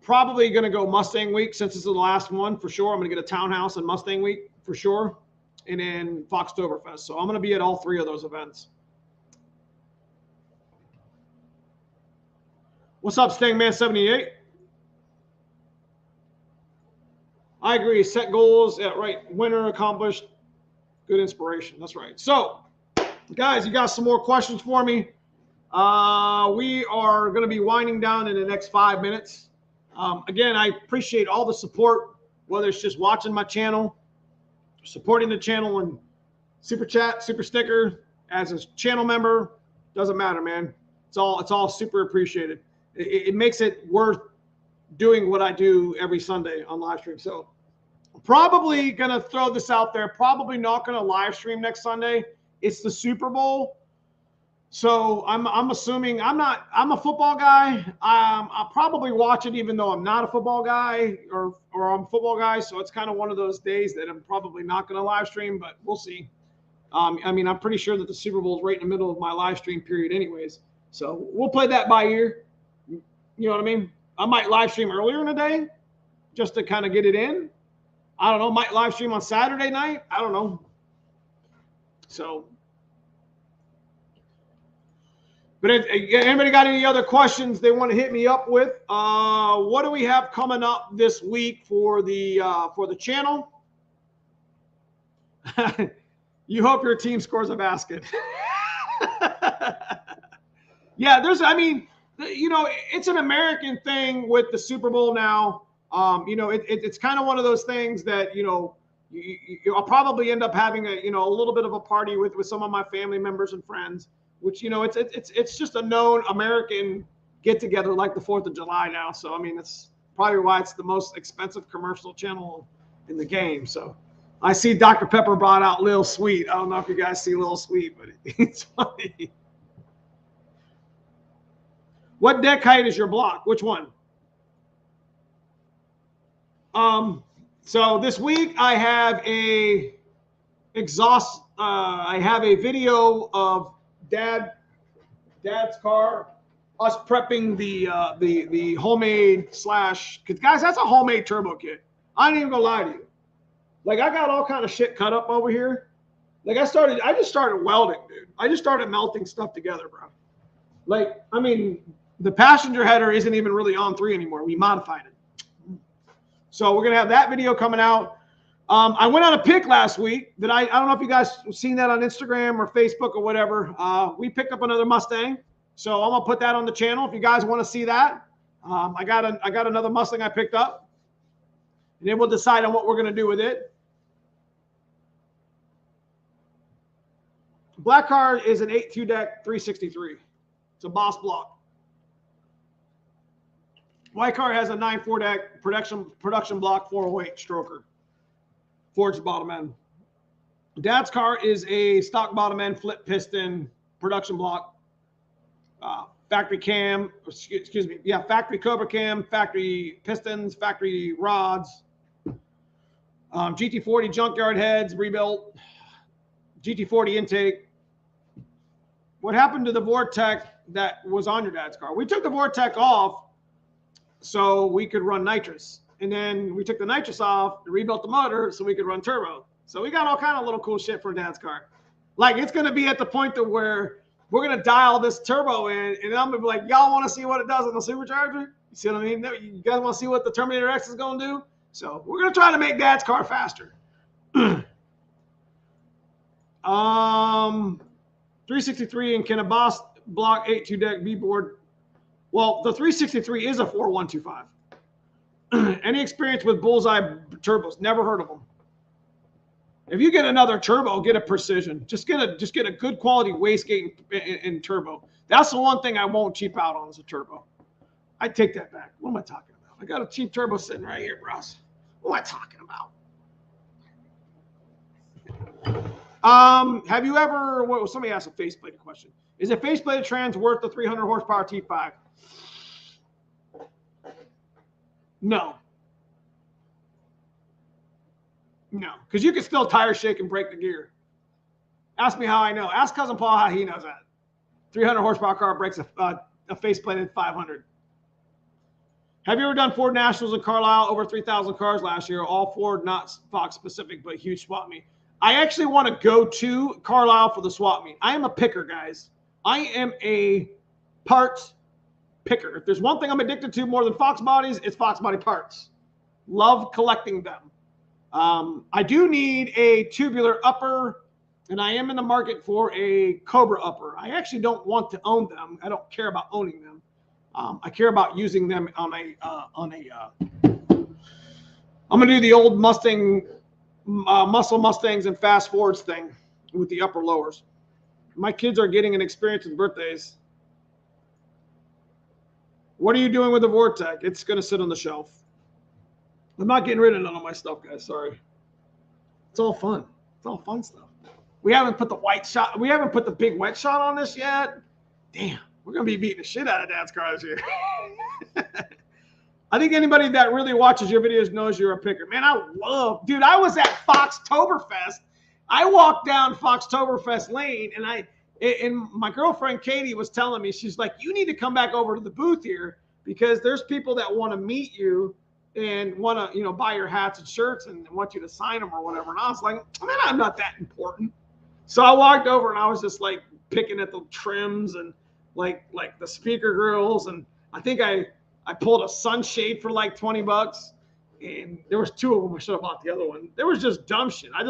Probably going to go Mustang Week since this is the last one for sure. I'm going to get a Townhouse and Mustang Week for sure, and then Foxtoberfest. So I'm going to be at all 3 of those events. What's up, Stingman78? I agree. Set goals. Yeah, right. Winner accomplished. Good inspiration. That's right. So, guys, you got some more questions for me? We are going to be winding down in the next 5 minutes. Again, I appreciate all the support, whether it's just watching my channel, supporting the channel, and super chat, super sticker, as a channel member. Doesn't matter, man. It's all super appreciated. It makes it worth doing what I do every Sunday on live stream. So probably going to throw this out there. Probably not going to live stream next Sunday. It's the Super Bowl. So I'm assuming I'm a football guy. I'll probably watch it even though I'm not a football guy or I'm a football guy. So it's kind of one of those days that I'm probably not going to live stream, but we'll see. I mean, I'm pretty sure that the Super Bowl is right in the middle of my live stream period anyways. So we'll play that by ear. You know what I mean? I might live stream earlier in the day just to kind of get it in. I don't know. Might live stream on Saturday night. I don't know. So, but if anybody got any other questions they want to hit me up with? What do we have coming up this week for the channel? You hope your team scores a basket. Yeah, I mean, you know, it's an American thing with the Super Bowl now. You know, it's kind of one of those things that, you know, I'll probably end up having a little bit of a party with some of my family members and friends, which, you know, it's just a known American get together like the 4th of July now. So, I mean, it's probably why it's the most expensive commercial channel in the game. So I see Dr. Pepper brought out Lil Sweet. I don't know if you guys see Lil Sweet, but it's funny. What deck height is your block? Which one? So this week I have a exhaust. I have a video of Dad's car, us prepping the homemade slash. Cause guys, that's a homemade turbo kit. I ain't even gonna lie to you. Like I got all kind of shit cut up over here. Like I just started welding, dude. I just started melting stuff together, bro. Like, I mean, the passenger header isn't even really on 3 anymore. We modified it. So we're going to have that video coming out. I went on a pick last week that I don't know if you guys have seen that on Instagram or Facebook or whatever. We picked up another Mustang. So I'm going to put that on the channel if you guys want to see that. I got another Mustang I picked up. And then we'll decide on what we're going to do with it. Black car is an 8.2 deck 363. It's a Boss block. White car has a 9.4 deck production block 408 stroker. Forged bottom end. Dad's car is a stock bottom end flip piston production block, factory cam, excuse me, yeah, factory Cobra cam, factory pistons, factory rods, Gt40 junkyard heads rebuilt, Gt40 intake. What happened to the Vortec that was on your dad's car? We took the Vortec off so we could run nitrous, and then we took the nitrous off and rebuilt the motor so we could run turbo. So we got all kind of little cool shit for dad's car. Like, it's going to be at the point to where we're going to dial this turbo in, and I'm going to be like, y'all want to see what it does on the supercharger? You see what I mean? You guys want to see what the Terminator X is going to do? So we're going to try to make dad's car faster. 363 and can a Boss block 8.2 deck B board? Well, the 363 is a 4125. Any experience with bullseye turbos? Never heard of them. If you get another turbo, get a precision. Just get a good quality wastegate in turbo. That's the one thing I won't cheap out on is a turbo. I take that back. What am I talking about? I got a cheap turbo sitting right here, bros. What am I talking about? Have you ever? Well, somebody asked a faceplate question. Is a faceplated trans worth the 300 horsepower T5? No. No, because you can still tire shake and break the gear. Ask me how I know. Ask Cousin Paul how he knows that. 300 horsepower car breaks a faceplated 500. Have you ever done Ford Nationals in Carlisle? Over 3,000 cars last year. All Ford, not Fox specific, but huge swap meet. I actually want to go to Carlisle for the swap meet. I am a picker, guys. I am a parts picker. If there's one thing I'm addicted to more than Fox bodies, it's Fox body parts. Love collecting them. I do need a tubular upper, and I am in the market for a Cobra upper. I actually don't want to own them. I don't care about owning them. I care about using them on a. I'm gonna do the old Mustang, muscle Mustangs and fast Fords thing with the upper lowers. My kids are getting an experience with birthdays. What are you doing with the Vortec? It's gonna sit on the shelf. I'm not getting rid of none of my stuff, guys. Sorry. It's all fun. It's all fun stuff. We haven't put the white shot. We haven't put the big wet shot on this yet. Damn, we're going to be beating the shit out of dad's car this year. I think anybody that really watches your videos knows you're a picker. Man, dude, I was at Foxtoberfest. I walked down Foxtoberfest lane, and my girlfriend Katie was telling me, she's like, you need to come back over to the booth here because there's people that want to meet you and want to, buy your hats and shirts and want you to sign them or whatever. And I was like, man, I'm not that important. So I walked over and I was just like picking at the trims and like the speaker grills. And I think I pulled a sunshade for like $20, and there was two of them. I should have bought the other one. There was just dumb shit. I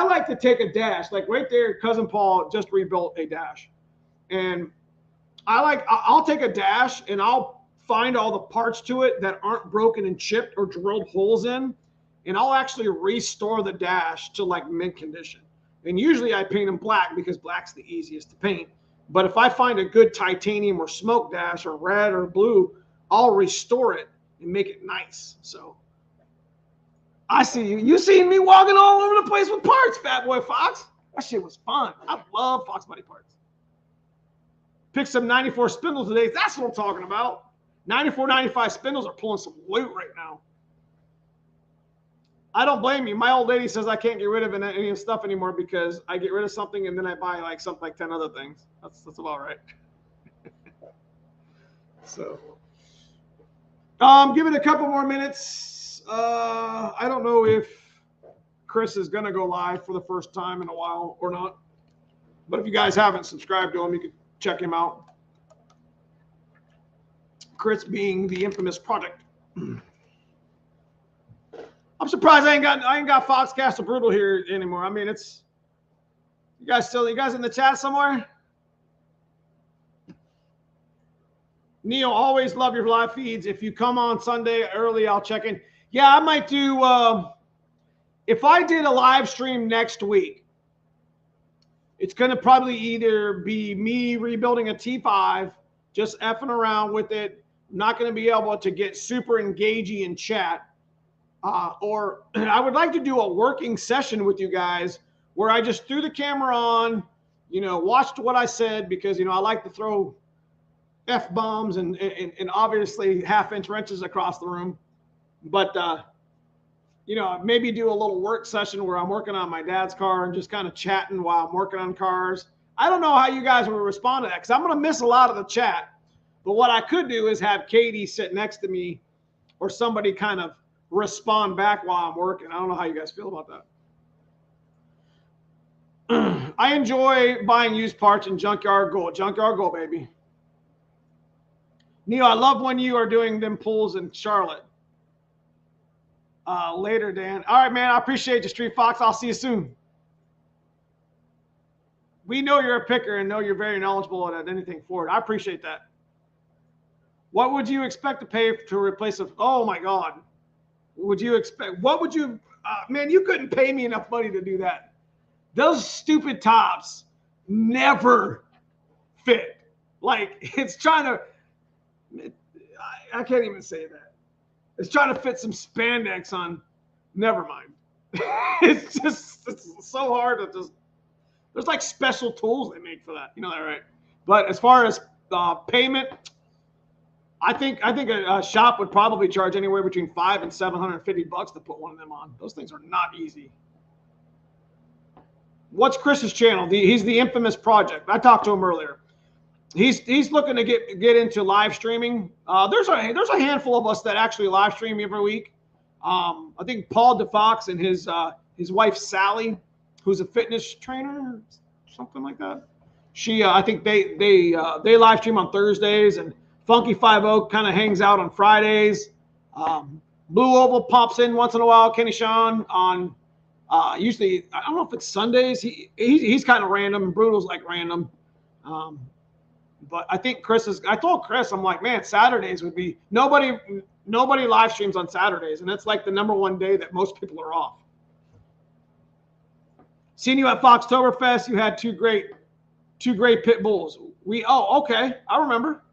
like to take a dash, like right there. Cousin Paul just rebuilt a dash, and I'll take a dash and I'll find all the parts to it that aren't broken and chipped or drilled holes in, and I'll actually restore the dash to like mint condition. And usually I paint them black because black's the easiest to paint. But if I find a good titanium or smoke dash or red or blue, I'll restore it and make it nice. So I see you. You seen me walking all over the place with parts, Fat Boy Fox. That shit was fun. I love Fox body parts. Picked some 94 spindles today. That's what I'm talking about. 94, 95 spindles are pulling some loot right now. I don't blame you. My old lady says I can't get rid of any stuff anymore because I get rid of something and then I buy like something like 10 other things. That's about right. So, give it a couple more minutes. I don't know if Chris is going to go live for the first time in a while or not. But if you guys haven't subscribed to him, you can check him out. Chris being the infamous Project. I'm surprised I ain't got Foxcastle Brutal here anymore. I mean, it's you guys in the chat somewhere? Neil, always love your live feeds. If you come on Sunday early, I'll check in. Yeah, I might do if I did a live stream next week, it's going to probably either be me rebuilding a T5, just effing around with it. I'm not going to be able to get super engagey in chat. Or I would like to do a working session with you guys where I just threw the camera on, you know, watched what I said, because, you know, I like to throw F-bombs and obviously half-inch wrenches across the room. But, you know, maybe do a little work session where I'm working on my dad's car and just kind of chatting while I'm working on cars. I don't know how you guys will respond to that, because I'm going to miss a lot of the chat. But what I could do is have Katie sit next to me, or somebody kind of respond back while I'm working. I don't know how you guys feel about that. I enjoy buying used parts in Junkyard Gold. Junkyard Gold, baby. Neil, I love when you are doing them pulls in Charlotte. Later, Dan. All right, man. I appreciate you, Street Fox. I'll see you soon. We know you're a picker and know you're very knowledgeable at anything Ford. I appreciate that. What would you expect to pay to replace a? Oh my God. Would you expect? What would you? Man, you couldn't pay me enough money to do that. Those stupid tops never fit. Like, it's trying to. I can't even say that. It's trying to fit some spandex on. Never mind. it's so hard to just. There's like special tools they make for that. You know that, right? But as far as payment, I think a shop would probably charge anywhere between $500 and $750 to put one of them on. Those things are not easy. What's Chris's channel? He's the Infamous Project. I talked to him earlier. He's looking to get into live streaming. There's a handful of us that actually live stream every week. I think Paul DeFox and his wife Sally, who's a fitness trainer, something like that. She I think they live stream on Thursdays, and Funky 50 kind of hangs out on Fridays. Blue Oval pops in once in a while. Kenny Sean on usually, I don't know if it's Sundays. He's kind of random, and Brutal's like random. But I think I told Chris, I'm like, man, Saturdays would be nobody live streams on Saturdays, and that's like the #1 day that most people are off. Seeing you at Foxtoberfest, you had two great pit bulls. Okay, I remember.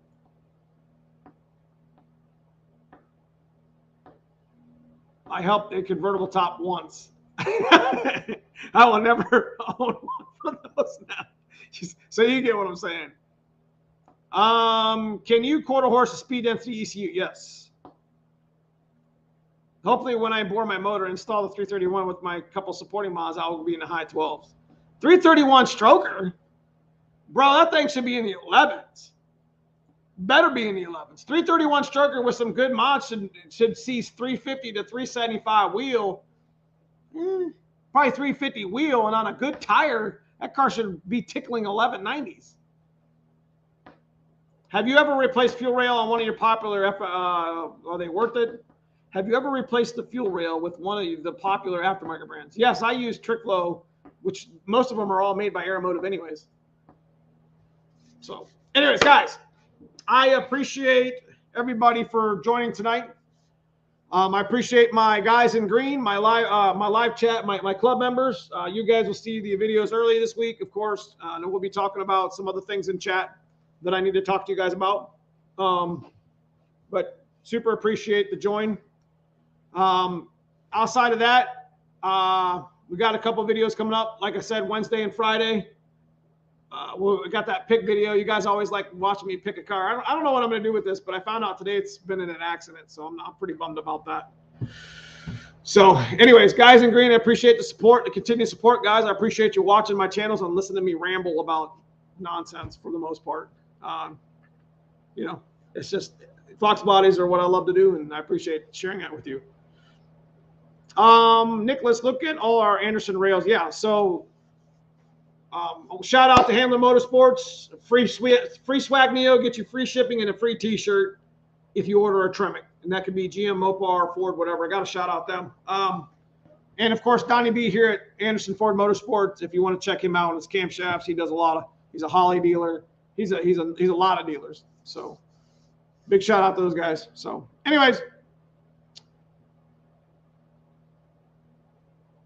I helped a convertible top once. I will never own one of those now. So you get what I'm saying. Can you quarter horse a speed density ECU? Yes. Hopefully when I bore my motor, install the 331 with my couple supporting mods, I will be in the high 12s. 331 stroker? Bro, that thing should be in the 11s. Better be in the 11s. 331 stroker with some good mods should see 350 to 375 wheel. Probably 350 wheel, and on a good tire, that car should be tickling 1190s. Have you ever replaced fuel rail on one of your popular, are they worth it? Have you ever replaced the fuel rail with one of the popular aftermarket brands? Yes, I use Tricklow, which most of them are all made by Aeromotive anyways. So anyways, guys, I appreciate everybody for joining tonight. I appreciate my guys in green, my live chat, my club members. You guys will see the videos early this week, of course. And we'll be talking about some other things in chat that I need to talk to you guys about. But super appreciate the join. Outside of that, we got a couple videos coming up. Like I said, Wednesday and Friday. We got that pick video. You guys always like watching me pick a car. I don't know what I'm going to do with this, but I found out today it's been in an accident, so I'm pretty bummed about that. So anyways, guys in green, I appreciate the support, the continued support, guys. I appreciate you watching my channels and listening to me ramble about nonsense for the most part. You know, it's just Fox bodies are what I love to do, and I appreciate sharing that with you. Nicholas, look at all our Anderson rails. Yeah, so shout out to Handler Motorsports. FREESWAGNEO, get you free shipping and a free t-shirt if you order a TREMEC. And that could be GM, Mopar, Ford, whatever. I got to shout out them. And of course, Donnie B here at Anderson Ford Motorsports. If you want to check him out on his camshafts, he does he's a Holly dealer. He's a lot of dealers. So big shout out to those guys. So anyways,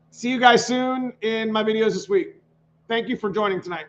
see you guys soon in my videos this week. Thank you for joining tonight.